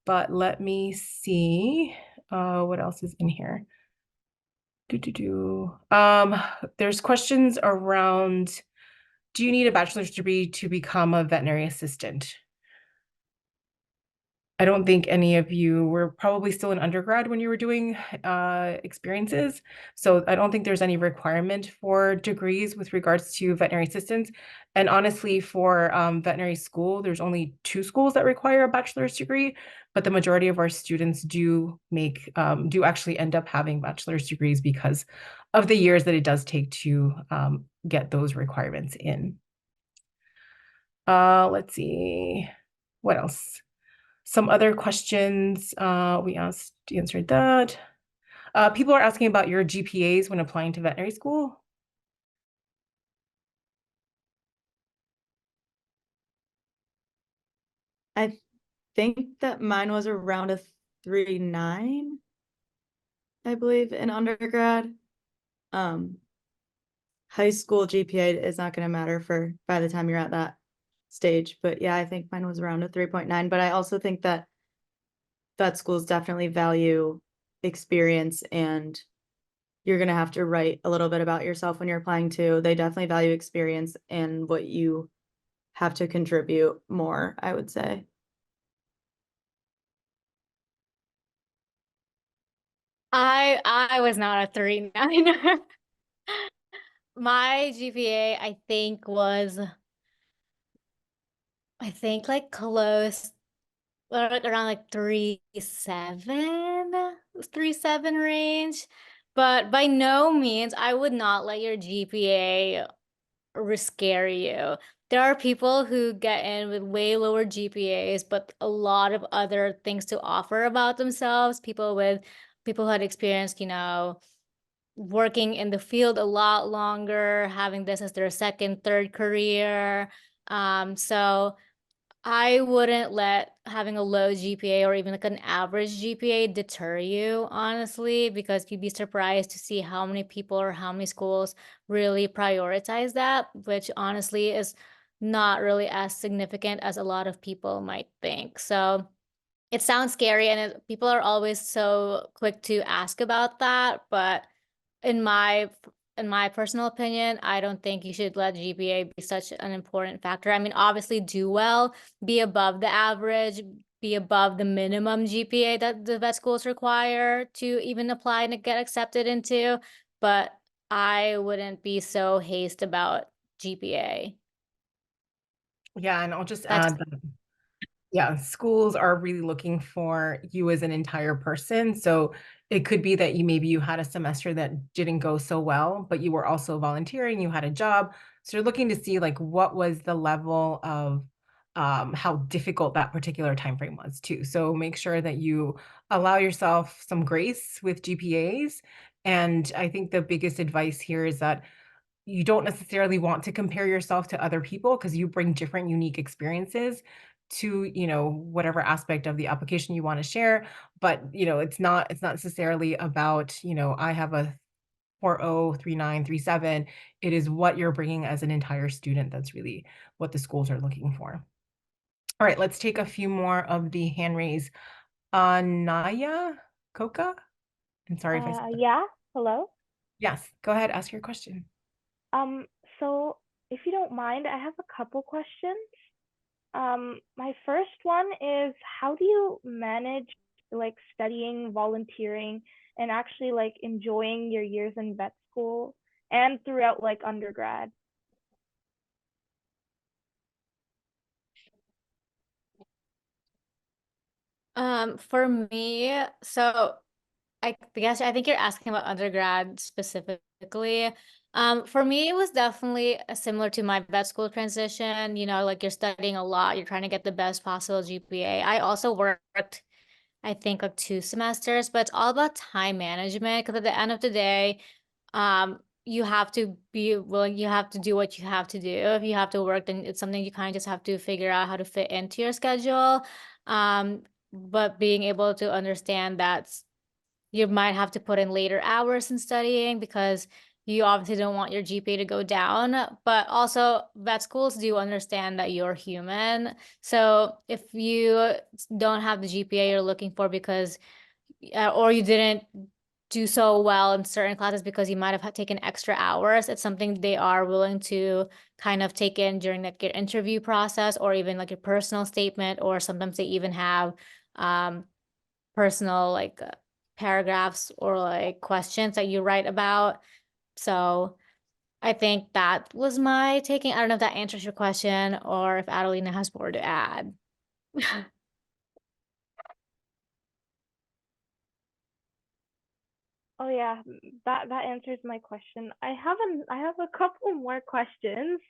but let me see what else is in here. There's questions around, do you need a bachelor's degree to become a veterinary assistant? I don't think any of you were probably still in undergrad when you were doing experiences. So I don't think there's any requirement for degrees with regards to veterinary assistants. And honestly, for veterinary school, there's only 2 schools that require a bachelor's degree, but the majority of our students do actually end up having bachelor's degrees because of the years that it does take to get those requirements in. Let's see, what else? Some other questions we answered that. People are asking about your GPAs when applying to veterinary school. I think that mine was around a 3.9, I believe, in undergrad. High school GPA is not going to matter by the time you're at that stage. But yeah, I think mine was around a 3.9. But I also think that vet schools definitely value experience, and you're going to have to write a little bit about yourself when you're applying to. They definitely value experience and what you have to contribute more, I would say. I was not a 3.9. My GPA, I think like close, around like 3.7 range. But by no means, I would not let your GPA scare you. There are people who get in with way lower GPAs, but a lot of other things to offer about themselves. People who had experienced, working in the field a lot longer, having this as their second, third career. So I wouldn't let having a low GPA or even like an average GPA deter you, honestly, because you'd be surprised to see how many people or how many schools really prioritize that, which honestly is not really as significant as a lot of people might think. So it sounds scary, and people are always so quick to ask about that, but in my personal opinion, I don't think you should let GPA be such an important factor. I mean, obviously do well, be above the average, be above the minimum GPA that the vet schools require to even apply and get accepted into, but I wouldn't be so hasty about GPA. Yeah, and I'll just That's add that, yeah, schools are really looking for you as an entire person. So it could be that maybe you had a semester that didn't go so well, but you were also volunteering, you had a job. So you're looking to see like what was the level of how difficult that particular time frame was too. So make sure that you allow yourself some grace with GPAs. And I think the biggest advice here is that you don't necessarily want to compare yourself to other people because you bring different unique experiences to whatever aspect of the application you want to share, but it's not necessarily about I have a 4.0, 3.9, 3.7. It is what you're bringing as an entire student. That's really what the schools are looking for. All right, let's take a few more of the hand raise. Naya Coca, I'm sorry if I said that. Yeah, hello. Yes, go ahead, ask your question. So if you don't mind, I have a couple questions. My first one is, how do you manage like studying, volunteering, and actually like enjoying your years in vet school and throughout like undergrad? For me, so I think you're asking about undergrad specifically. For me, it was definitely similar to my vet school transition. Like you're studying a lot, you're trying to get the best possible GPA. I also worked, I think, like 2 semesters, but it's all about time management because at the end of the day, you have to be willing, you have to do what you have to do. If you have to work, then it's something you kind of just have to figure out how to fit into your schedule. But being able to understand that you might have to put in later hours in studying because you obviously don't want your GPA to go down, but also vet schools do understand that you're human. So if you don't have the GPA you're looking for because, or you didn't do so well in certain classes because you might have taken extra hours, it's something they are willing to kind of take in during like your interview process, or even like your personal statement, or sometimes they even have personal like paragraphs or like questions that you write about. So I think that was my taking. I don't know if that answers your question or if Adelina has more to add. Oh yeah, that answers my question. I have a couple more questions.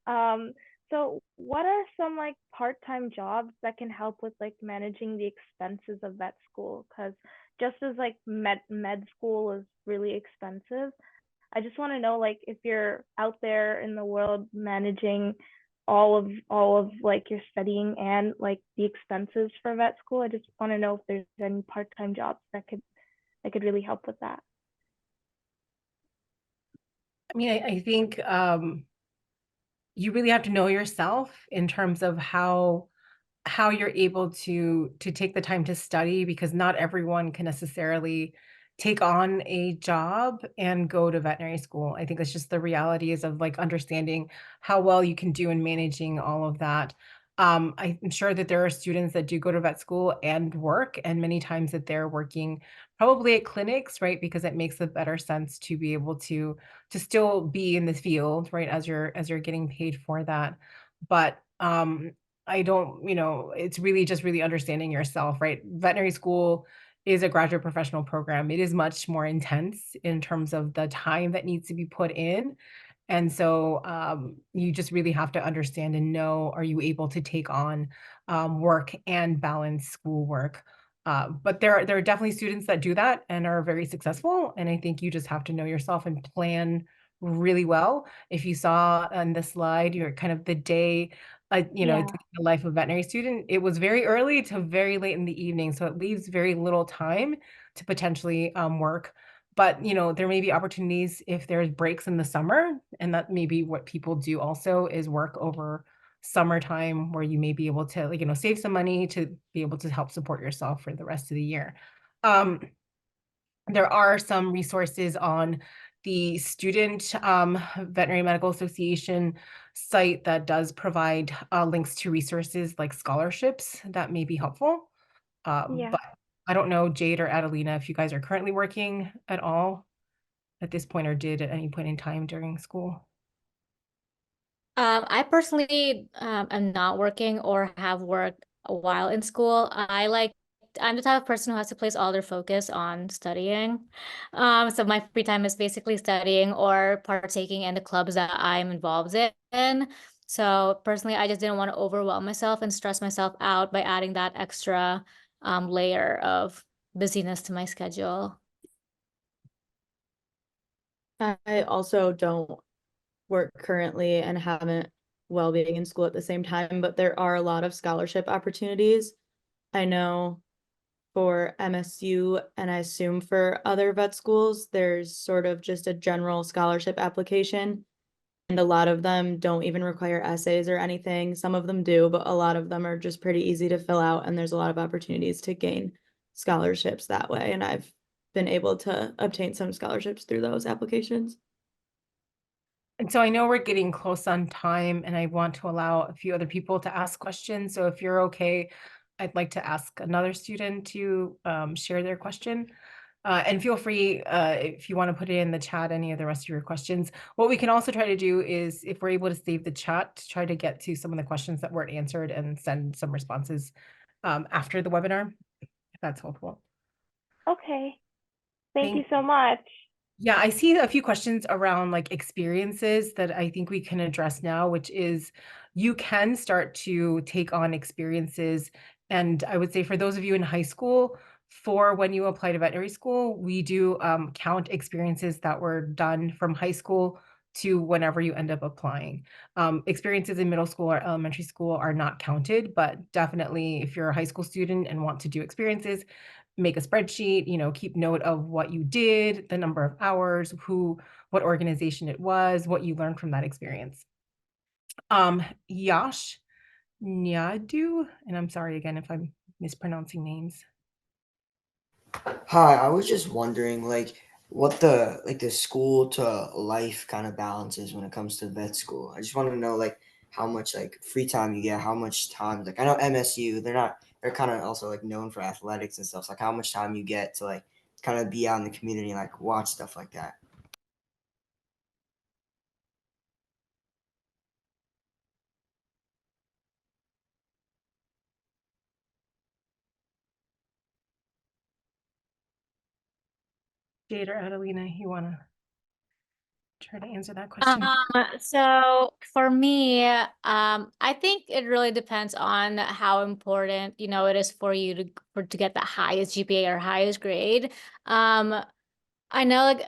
Um, so what are some like part-time jobs that can help with like managing the expenses of vet school? Because just as like med school is really expensive, I just want to know like if you're out there in the world managing all of like your studying and like the expenses for vet school. I just want to know if there's any part-time jobs that could really help with that. I mean, I think you really have to know yourself in terms of how you're able to take the time to study, because not everyone can necessarily take on a job and go to veterinary school. I think that's just the realities of like understanding how well you can do in managing all of that. I'm sure that there are students that do go to vet school and work, and many times that they're working probably at clinics, right? Because it makes a better sense to be able to still be in the field, right? As you're getting paid for that. But I don't, it's really just really understanding yourself, right? Veterinary school is a graduate professional program. It is much more intense in terms of the time that needs to be put in. And so you just really have to understand and know, are you able to take on work and balance schoolwork? But there are definitely students that do that and are very successful. And I think you just have to know yourself and plan really well. If you saw on the slide, you're kind of the day, Yeah. taking the life of a veterinary student, it was very early to very late in the evening. So it leaves very little time to potentially work. But, there may be opportunities if there's breaks in the summer, and that may be what people do also is work over summertime, where you may be able to, like, save some money to be able to help support yourself for the rest of the year. Um, there are some resources on the Student Veterinary Medical Association site that does provide links to resources like scholarships that may be helpful. Yeah. But I don't know, Jade or Adelina, if you guys are currently working at all at this point, or did at any point in time during school. I personally am not working or have worked a while in school. I'm the type of person who has to place all their focus on studying. So my free time is basically studying or partaking in the clubs that I'm involved in. So personally, I just didn't want to overwhelm myself and stress myself out by adding that extra layer of busyness to my schedule. I also don't work currently and haven't while being in school at the same time, but there are a lot of scholarship opportunities. I know for MSU, and I assume for other vet schools, there's sort of just a general scholarship application. And a lot of them don't even require essays or anything. Some of them do, but a lot of them are just pretty easy to fill out, and there's a lot of opportunities to gain scholarships that way. And I've been able to obtain some scholarships through those applications. And so I know we're getting close on time, and I want to allow a few other people to ask questions. So if you're okay, I'd like to ask another student to share their question. And feel free, if you want to put it in the chat, any of the rest of your questions. What we can also try to do is, if we're able to save the chat, to try to get to some of the questions that weren't answered and send some responses after the webinar, if that's helpful. Okay. Thank you Thank so much. Yeah, I see a few questions around like experiences that I think we can address now, which is you can start to take on experiences. And I would say for those of you in high school, for when you apply to veterinary school, we do count experiences that were done from high school to whenever you end up applying. Experiences in middle school or elementary school are not counted, but definitely if you're a high school student and want to do experiences, make a spreadsheet, keep note of what you did, the number of hours, what organization it was, what you learned from that experience. Yash Nyadu, and I'm sorry again if I'm mispronouncing names. Hi, I was just wondering, what the school to life kind of balance is when it comes to vet school. I just want to know, how much free time you get, how much time. I know MSU, they're kind of also known for athletics and stuff. So, how much time you get to kind of be out in the community, and watch stuff like that. Jade or Adelina, you want to try to answer that question? So for me, I think it really depends on how important, it is for you to get the highest GPA or highest grade. I know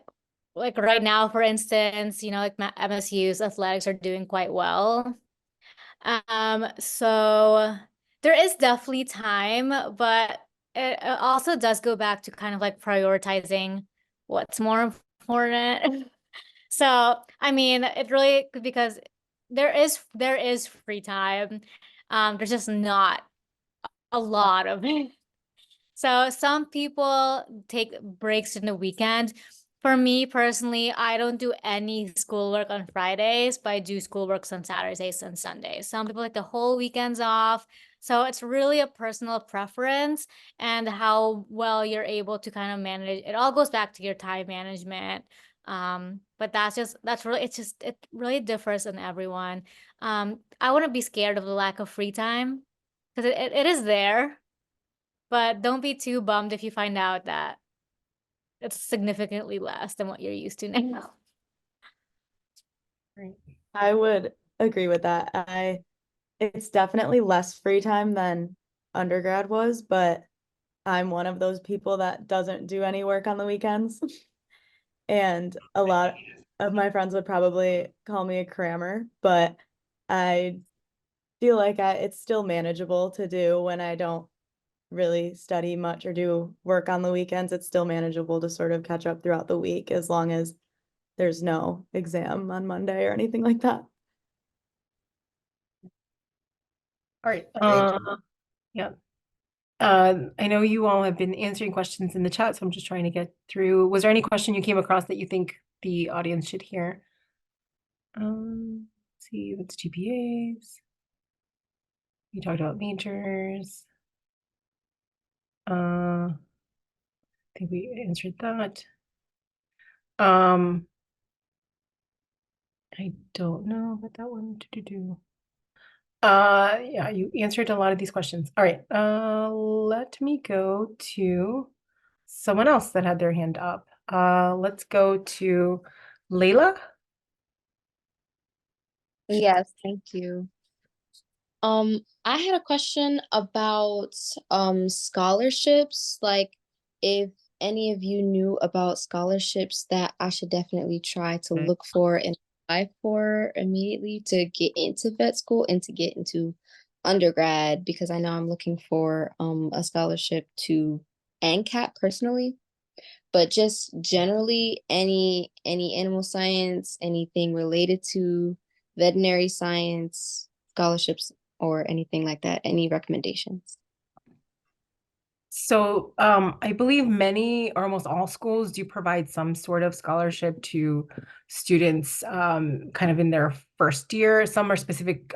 like right now, for instance, like MSU's athletics are doing quite well. So there is definitely time, but it also does go back to kind of like prioritizing what's more important. So, I mean, it really, because there is free time. There's just not a lot of it. So some people take breaks in the weekend. For me personally, I don't do any schoolwork on Fridays, but I do schoolwork on Saturdays and Sundays. Some people like the whole weekends off. So it's really a personal preference and how well you're able to kind of manage. It all goes back to your time management. But it really differs in everyone. I wouldn't be scared of the lack of free time because it is there. But don't be too bummed if you find out that it's significantly less than what you're used to now. Right. I would agree with that. It's definitely less free time than undergrad was, but I'm one of those people that doesn't do any work on the weekends. And a lot of my friends would probably call me a crammer, but I feel like it's still manageable to do when I don't really study much or do work on the weekends. It's still manageable to sort of catch up throughout the week as long as there's no exam on Monday or anything like that. All right. Yeah. I know you all have been answering questions in the chat, so I'm just trying to get through. Was there any question you came across that you think the audience should hear? Let's see, that's GPAs. You talked about majors. I think we answered that. I don't know about that one. Yeah, you answered a lot of these questions. All right, let me go to someone else that had their hand up. Let's go to Layla. Yes, thank you. I had a question about scholarships, like if any of you knew about scholarships that I should definitely try to look for and apply for immediately to get into vet school and to get into undergrad, because I know I'm looking for a scholarship to ANCAP personally, but just generally any animal science, anything related to veterinary science, scholarships or anything like that. Any recommendations? So I believe many or almost all schools do provide some sort of scholarship to students kind of in their first year. Some are specific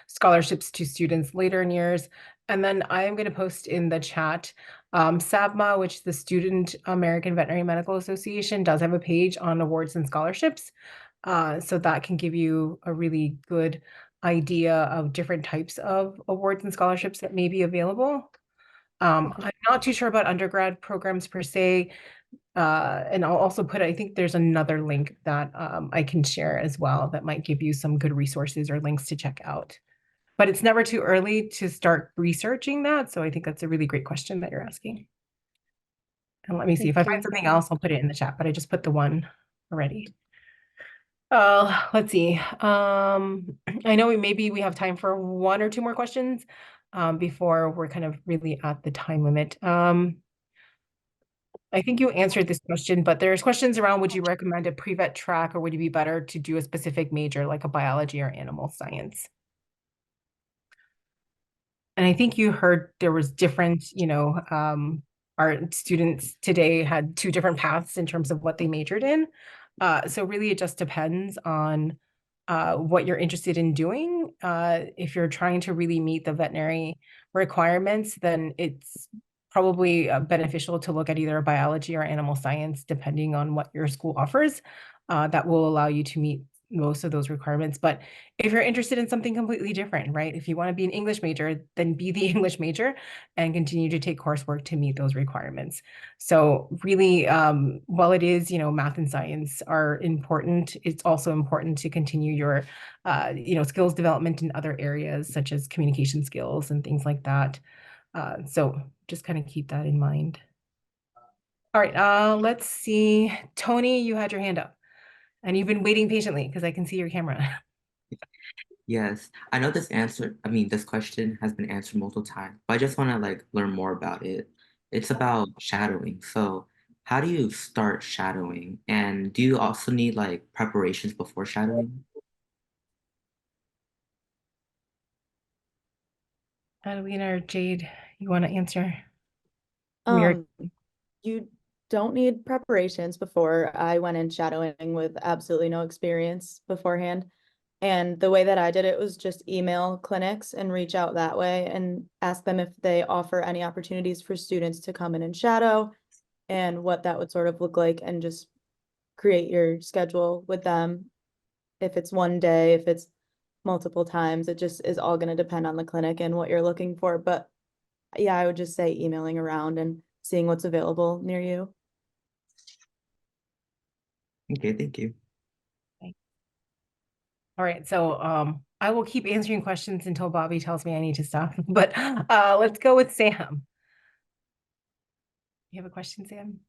scholarships to students later in years. And then I am going to post in the chat, SAVMA, which is the Student American Veterinary Medical Association, does have a page on awards and scholarships. So that can give you a really good idea of different types of awards and scholarships that may be available. I'm not too sure about undergrad programs per se. And I'll also I think there's another link that I can share as well that might give you some good resources or links to check out. But it's never too early to start researching that. So I think that's a really great question that you're asking. And let me see if I find something else, I'll put it in the chat, but I just put the one already. Let's see. I know maybe we have time for one or two more questions before we're kind of really at the time limit. I think you answered this question, but there's questions around, would you recommend a pre-vet track or would it be better to do a specific major like a biology or animal science? And I think you heard there was different, our students today had two different paths in terms of what they majored in. So really it just depends on what you're interested in doing. If you're trying to really meet the veterinary requirements, then it's probably beneficial to look at either a biology or animal science, depending on what your school offers. That will allow you to meet most of those requirements. But if you're interested in something completely different, right? If you want to be an English major, then be the English major and continue to take coursework to meet those requirements. So really, while it is, math and science are important, it's also important to continue your, skills development in other areas such as communication skills and things like that. So just kind of keep that in mind. All right, let's see. Tony, you had your hand up and you've been waiting patiently because I can see your camera. Yes, I know this question has been answered multiple times, but I just want to learn more about it. It's about shadowing. So, how do you start shadowing? And do you also need preparations before shadowing? Adelina or Jade, you want to answer? Weird. You don't need preparations before. I went in shadowing with absolutely no experience beforehand. And the way that I did it was just email clinics and reach out that way and ask them if they offer any opportunities for students to come in and shadow and what that would sort of look like, and just create your schedule with them. If it's one day, if it's multiple times, it just is all going to depend on the clinic and what you're looking for. But yeah, I would just say emailing around and seeing what's available near you. Okay, thank you. All right, so I will keep answering questions until Bobby tells me I need to stop. But let's go with Sam. You have a question, Sam?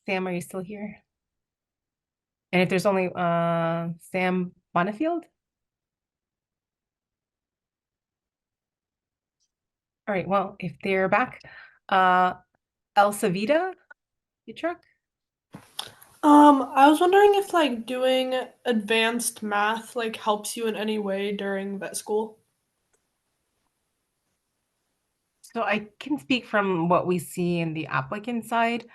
Sam, are you still here? And if there's only Sam Bonifield? All right, well, if they're back, Elsa Vida, you truck? I was wondering if doing advanced math helps you in any way during vet school. So I can speak from what we see in the applicant side.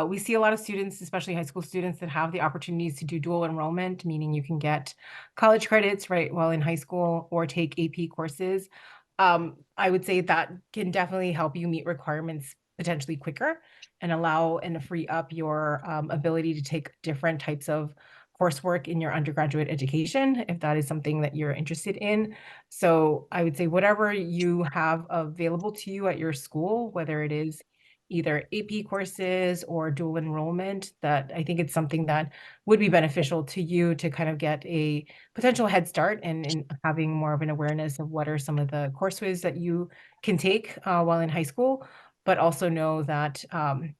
We see a lot of students, especially high school students, that have the opportunities to do dual enrollment, meaning you can get college credits right while in high school or take AP courses. I would say that can definitely help you meet requirements potentially quicker and allow and free up your ability to take different types of coursework in your undergraduate education, if that is something that you're interested in. So I would say whatever you have available to you at your school, whether it is either AP courses or dual enrollment, that I think it's something that would be beneficial to you to kind of get a potential head start and having more of an awareness of what are some of the courses that you can take while in high school, but also know that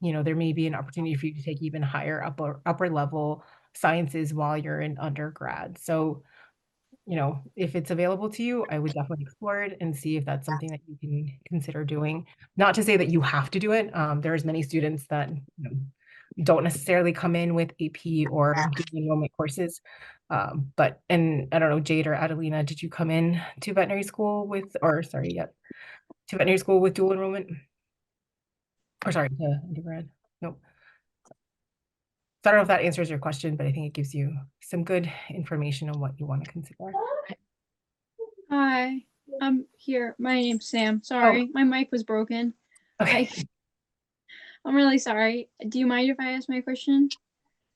there may be an opportunity for you to take even higher upper level sciences while you're in undergrad. So if it's available to you, I would definitely explore it and see if that's something that you can consider doing. Not to say that you have to do it. There's many students that don't necessarily come in with AP or dual enrollment courses. And I don't know, Jade or Adelina, did you come in to veterinary school with, to veterinary school with dual enrollment? Or sorry, to undergrad? Nope. So I don't know if that answers your question, but I think it gives you some good information on what you want to consider. Hi, I'm here. My name's Sam. Sorry, my mic was broken. Okay. I'm really sorry. Do you mind if I ask my question?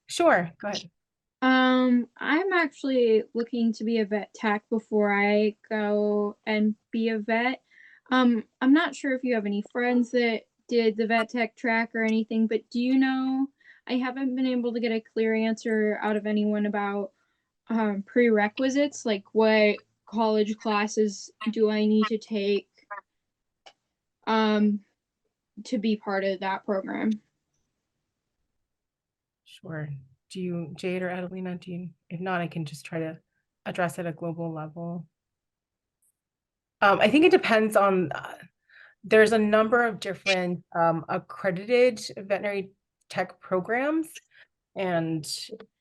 Sure, go ahead. I'm actually looking to be a vet tech before I go and be a vet. I'm not sure if you have any friends that did the vet tech track or anything, but do you know, I haven't been able to get a clear answer out of anyone about prerequisites, like what college classes do I need to take to be part of that program? Sure. Do you, Jade or Adelina, do you, if not, I can just try to address at a global level. I think it depends on, there's a number of different accredited veterinary tech programs. And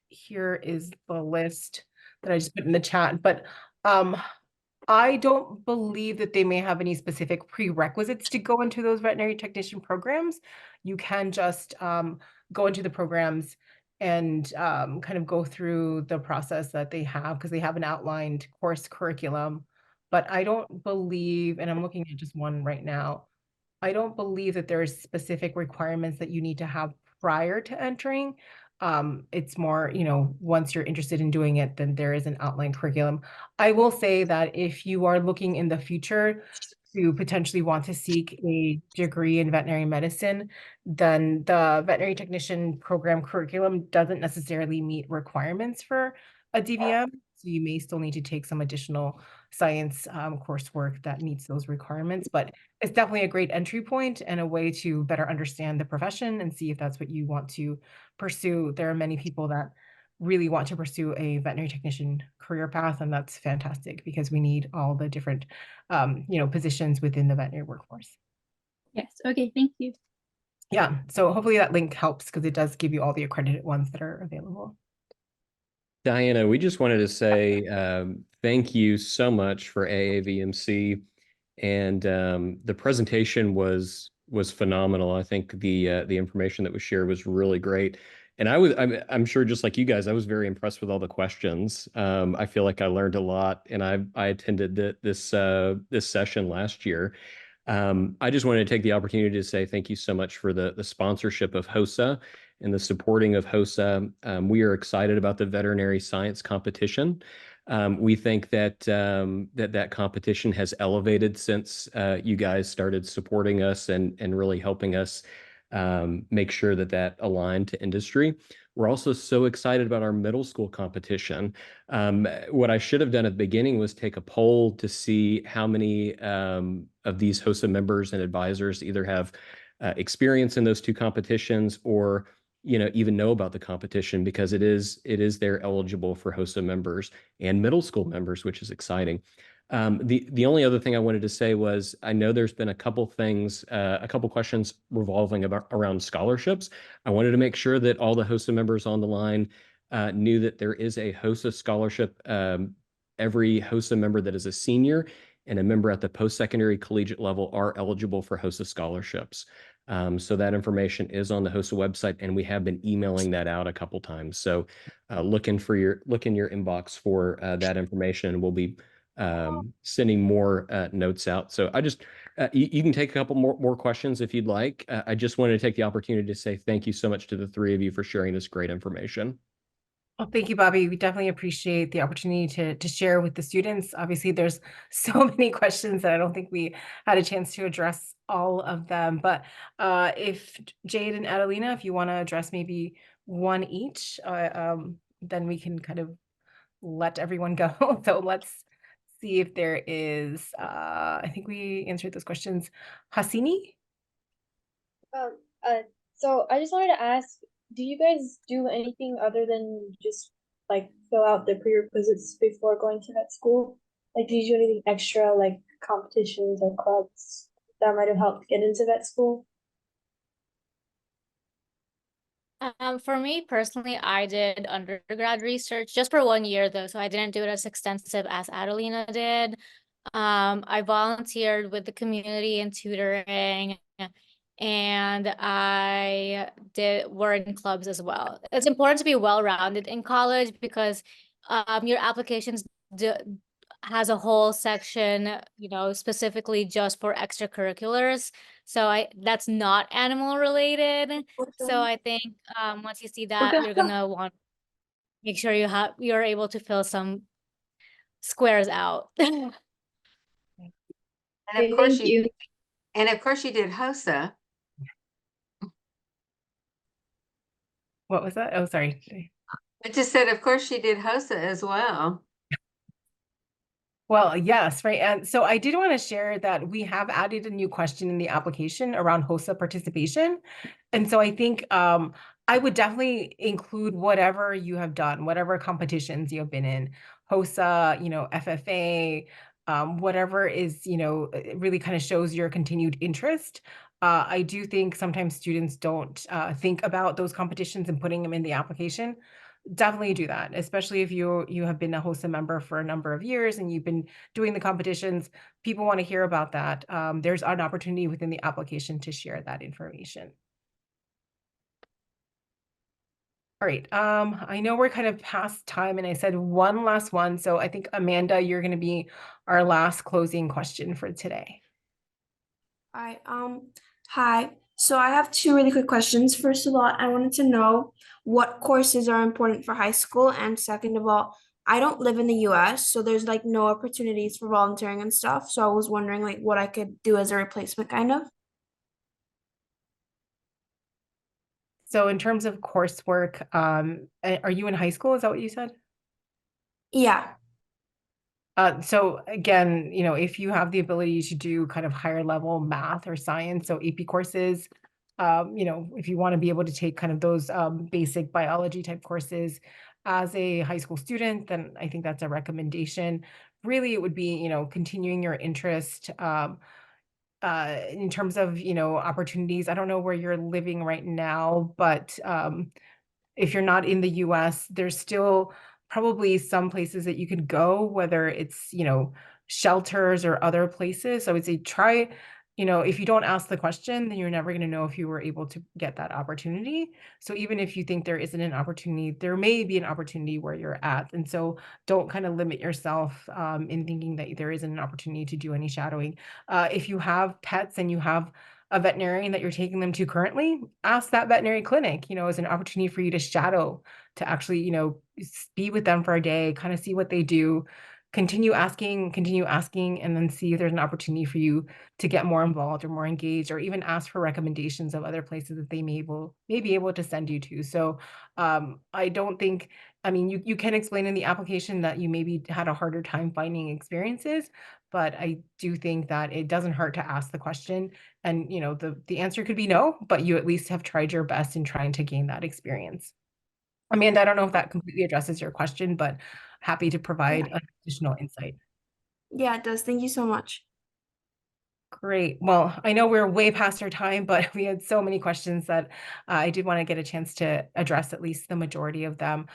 here is the list that I just put in the chat. But I don't believe that they may have any specific prerequisites to go into those veterinary technician programs. You can just go into the programs and kind of go through the process that they have, because they have an outlined course curriculum. But I don't believe, and I'm looking at just one right now, I don't believe that there's specific requirements that you need to have prior to entering. It's more, you know, once you're interested in doing it, then there is an outline curriculum. I will say that if you are looking in the future to potentially want to seek a degree in veterinary medicine, then the veterinary technician program curriculum doesn't necessarily meet requirements for a DVM. So you may still need to take some additional science coursework that meets those requirements, but it's definitely a great entry point and a way to better understand the profession and see if that's what you want to pursue. There are many people that really want to pursue a veterinary technician career path, and that's fantastic because we need all the different you know, positions within the veterinary workforce. Yes. Okay. Thank you. Yeah, so hopefully that link helps because it does give you all the accredited ones that are available. Diana, we just wanted to say thank you so much for AAVMC, and the presentation was phenomenal. I think the information that was shared was really great, and I'm sure just like you guys, I was very impressed with all the questions. I feel like I learned a lot, and I attended this session last year. I just wanted to take the opportunity to say thank you so much for the sponsorship of HOSA and the supporting of HOSA. We are excited about the veterinary science competition. We think that that competition has elevated since you guys started supporting us and really helping us make sure that aligned to industry. We're also so excited about our middle school competition. What I should have done at the beginning was take a poll to see how many of these HOSA members and advisors either have experience in those two competitions or even know about the competition, because it is they're eligible for HOSA members and middle school members, which is exciting. The only other thing I wanted to say was I know there's been a couple questions revolving around scholarships. I wanted to make sure that all the HOSA members on the line knew that there is a HOSA scholarship. Every HOSA member that is a senior and a member at the post-secondary collegiate level are eligible for HOSA scholarships. So that information is on the HOSA website, and we have been emailing that out a couple times. So look in your inbox for that information, and we'll be sending more notes out. So I just you can take a couple more questions if you'd like. I just wanted to take the opportunity to say thank you so much to the three of you for sharing this great information. Well, thank you, Bobby. We definitely appreciate the opportunity to share with the students. Obviously, there's so many questions that I don't think we had a chance to address all of them. But if Jade and Adelina, if you want to address maybe one each, then we can kind of let everyone go. So let's see if there is, I think we answered those questions. Hasini? So I just wanted to ask, do you guys do anything other than just like fill out the prerequisites before going to vet school? Like, do you do anything extra, like competitions or clubs that might have helped get into vet school? For me personally, I did undergrad research just for 1 year though, so I didn't do it as extensive as Adelina did. I volunteered with the community and tutoring, and I were in clubs as well. It's important to be well-rounded in college because your applications has a whole section, specifically just for extracurriculars. So that's not animal related. So I think once you see that, you're gonna want to make sure you're able to fill some squares out. And of course you did HOSA. What was that? Oh, sorry. I just said, of course she did HOSA as well. Well, yes, right. And so I did want to share that we have added a new question in the application around HOSA participation. And so I think I would definitely include whatever you have done, whatever competitions you have been in, HOSA, FFA, whatever is, it really kind of shows your continued interest. I do think sometimes students don't think about those competitions and putting them in the application. Definitely do that, especially if you have been a HOSA member for a number of years and you've been doing the competitions. People want to hear about that. There's an opportunity within the application to share that information. All right. I know we're kind of past time, and I said one last one. So I think Amanda, you're going to be our last closing question for today. Hi. Hi. So I have two really quick questions. First of all, I wanted to know what courses are important for high school, and second of all, I don't live in the US, so there's like no opportunities for volunteering and stuff. So I was wondering like what I could do as a replacement kind of. So in terms of coursework, are you in high school? Is that what you said? Yeah. So again, if you have the ability to do kind of higher level math or science, so AP courses, if you want to be able to take kind of those basic biology type courses as a high school student, then I think that's a recommendation. Really, it would be, continuing your interest in terms of, opportunities. I don't know where you're living right now, but if you're not in the US, there's still probably some places that you could go, whether it's, shelters or other places. So I would say try, if you don't ask the question, then you're never going to know if you were able to get that opportunity. So even if you think there isn't an opportunity, there may be an opportunity where you're at. And so don't kind of limit yourself in thinking that there isn't an opportunity to do any shadowing. If you have pets and you have a veterinarian that you're taking them to currently, ask that veterinary clinic, as an opportunity for you to shadow, to actually, be with them for a day, kind of see what they do, continue asking, and then see if there's an opportunity for you to get more involved or more engaged, or even ask for recommendations of other places that they may be able to send you to. So I don't think, I mean, you can explain in the application that you maybe had a harder time finding experiences, but I do think that it doesn't hurt to ask the question. And, the answer could be no, but you at least have tried your best in trying to gain that experience. Amanda, I don't know if that completely addresses your question, but happy to provide additional insight. Yeah, it does. Thank you so much. Great. Well, I know we're way past our time, but we had so many questions that I did want to get a chance to address at least the majority of them.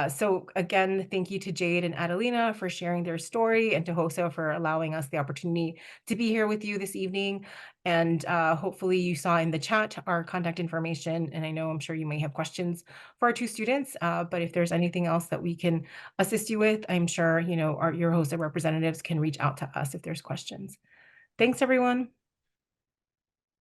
So again, thank you to Jade and Adelina for sharing their story, and to HOSA for allowing us the opportunity to be here with you this evening. And hopefully you saw in the chat our contact information, and I'm sure you may have questions for our two students, but if there's anything else that we can assist you with, I'm sure, your HOSA representatives can reach out to us if there's questions. Thanks, everyone.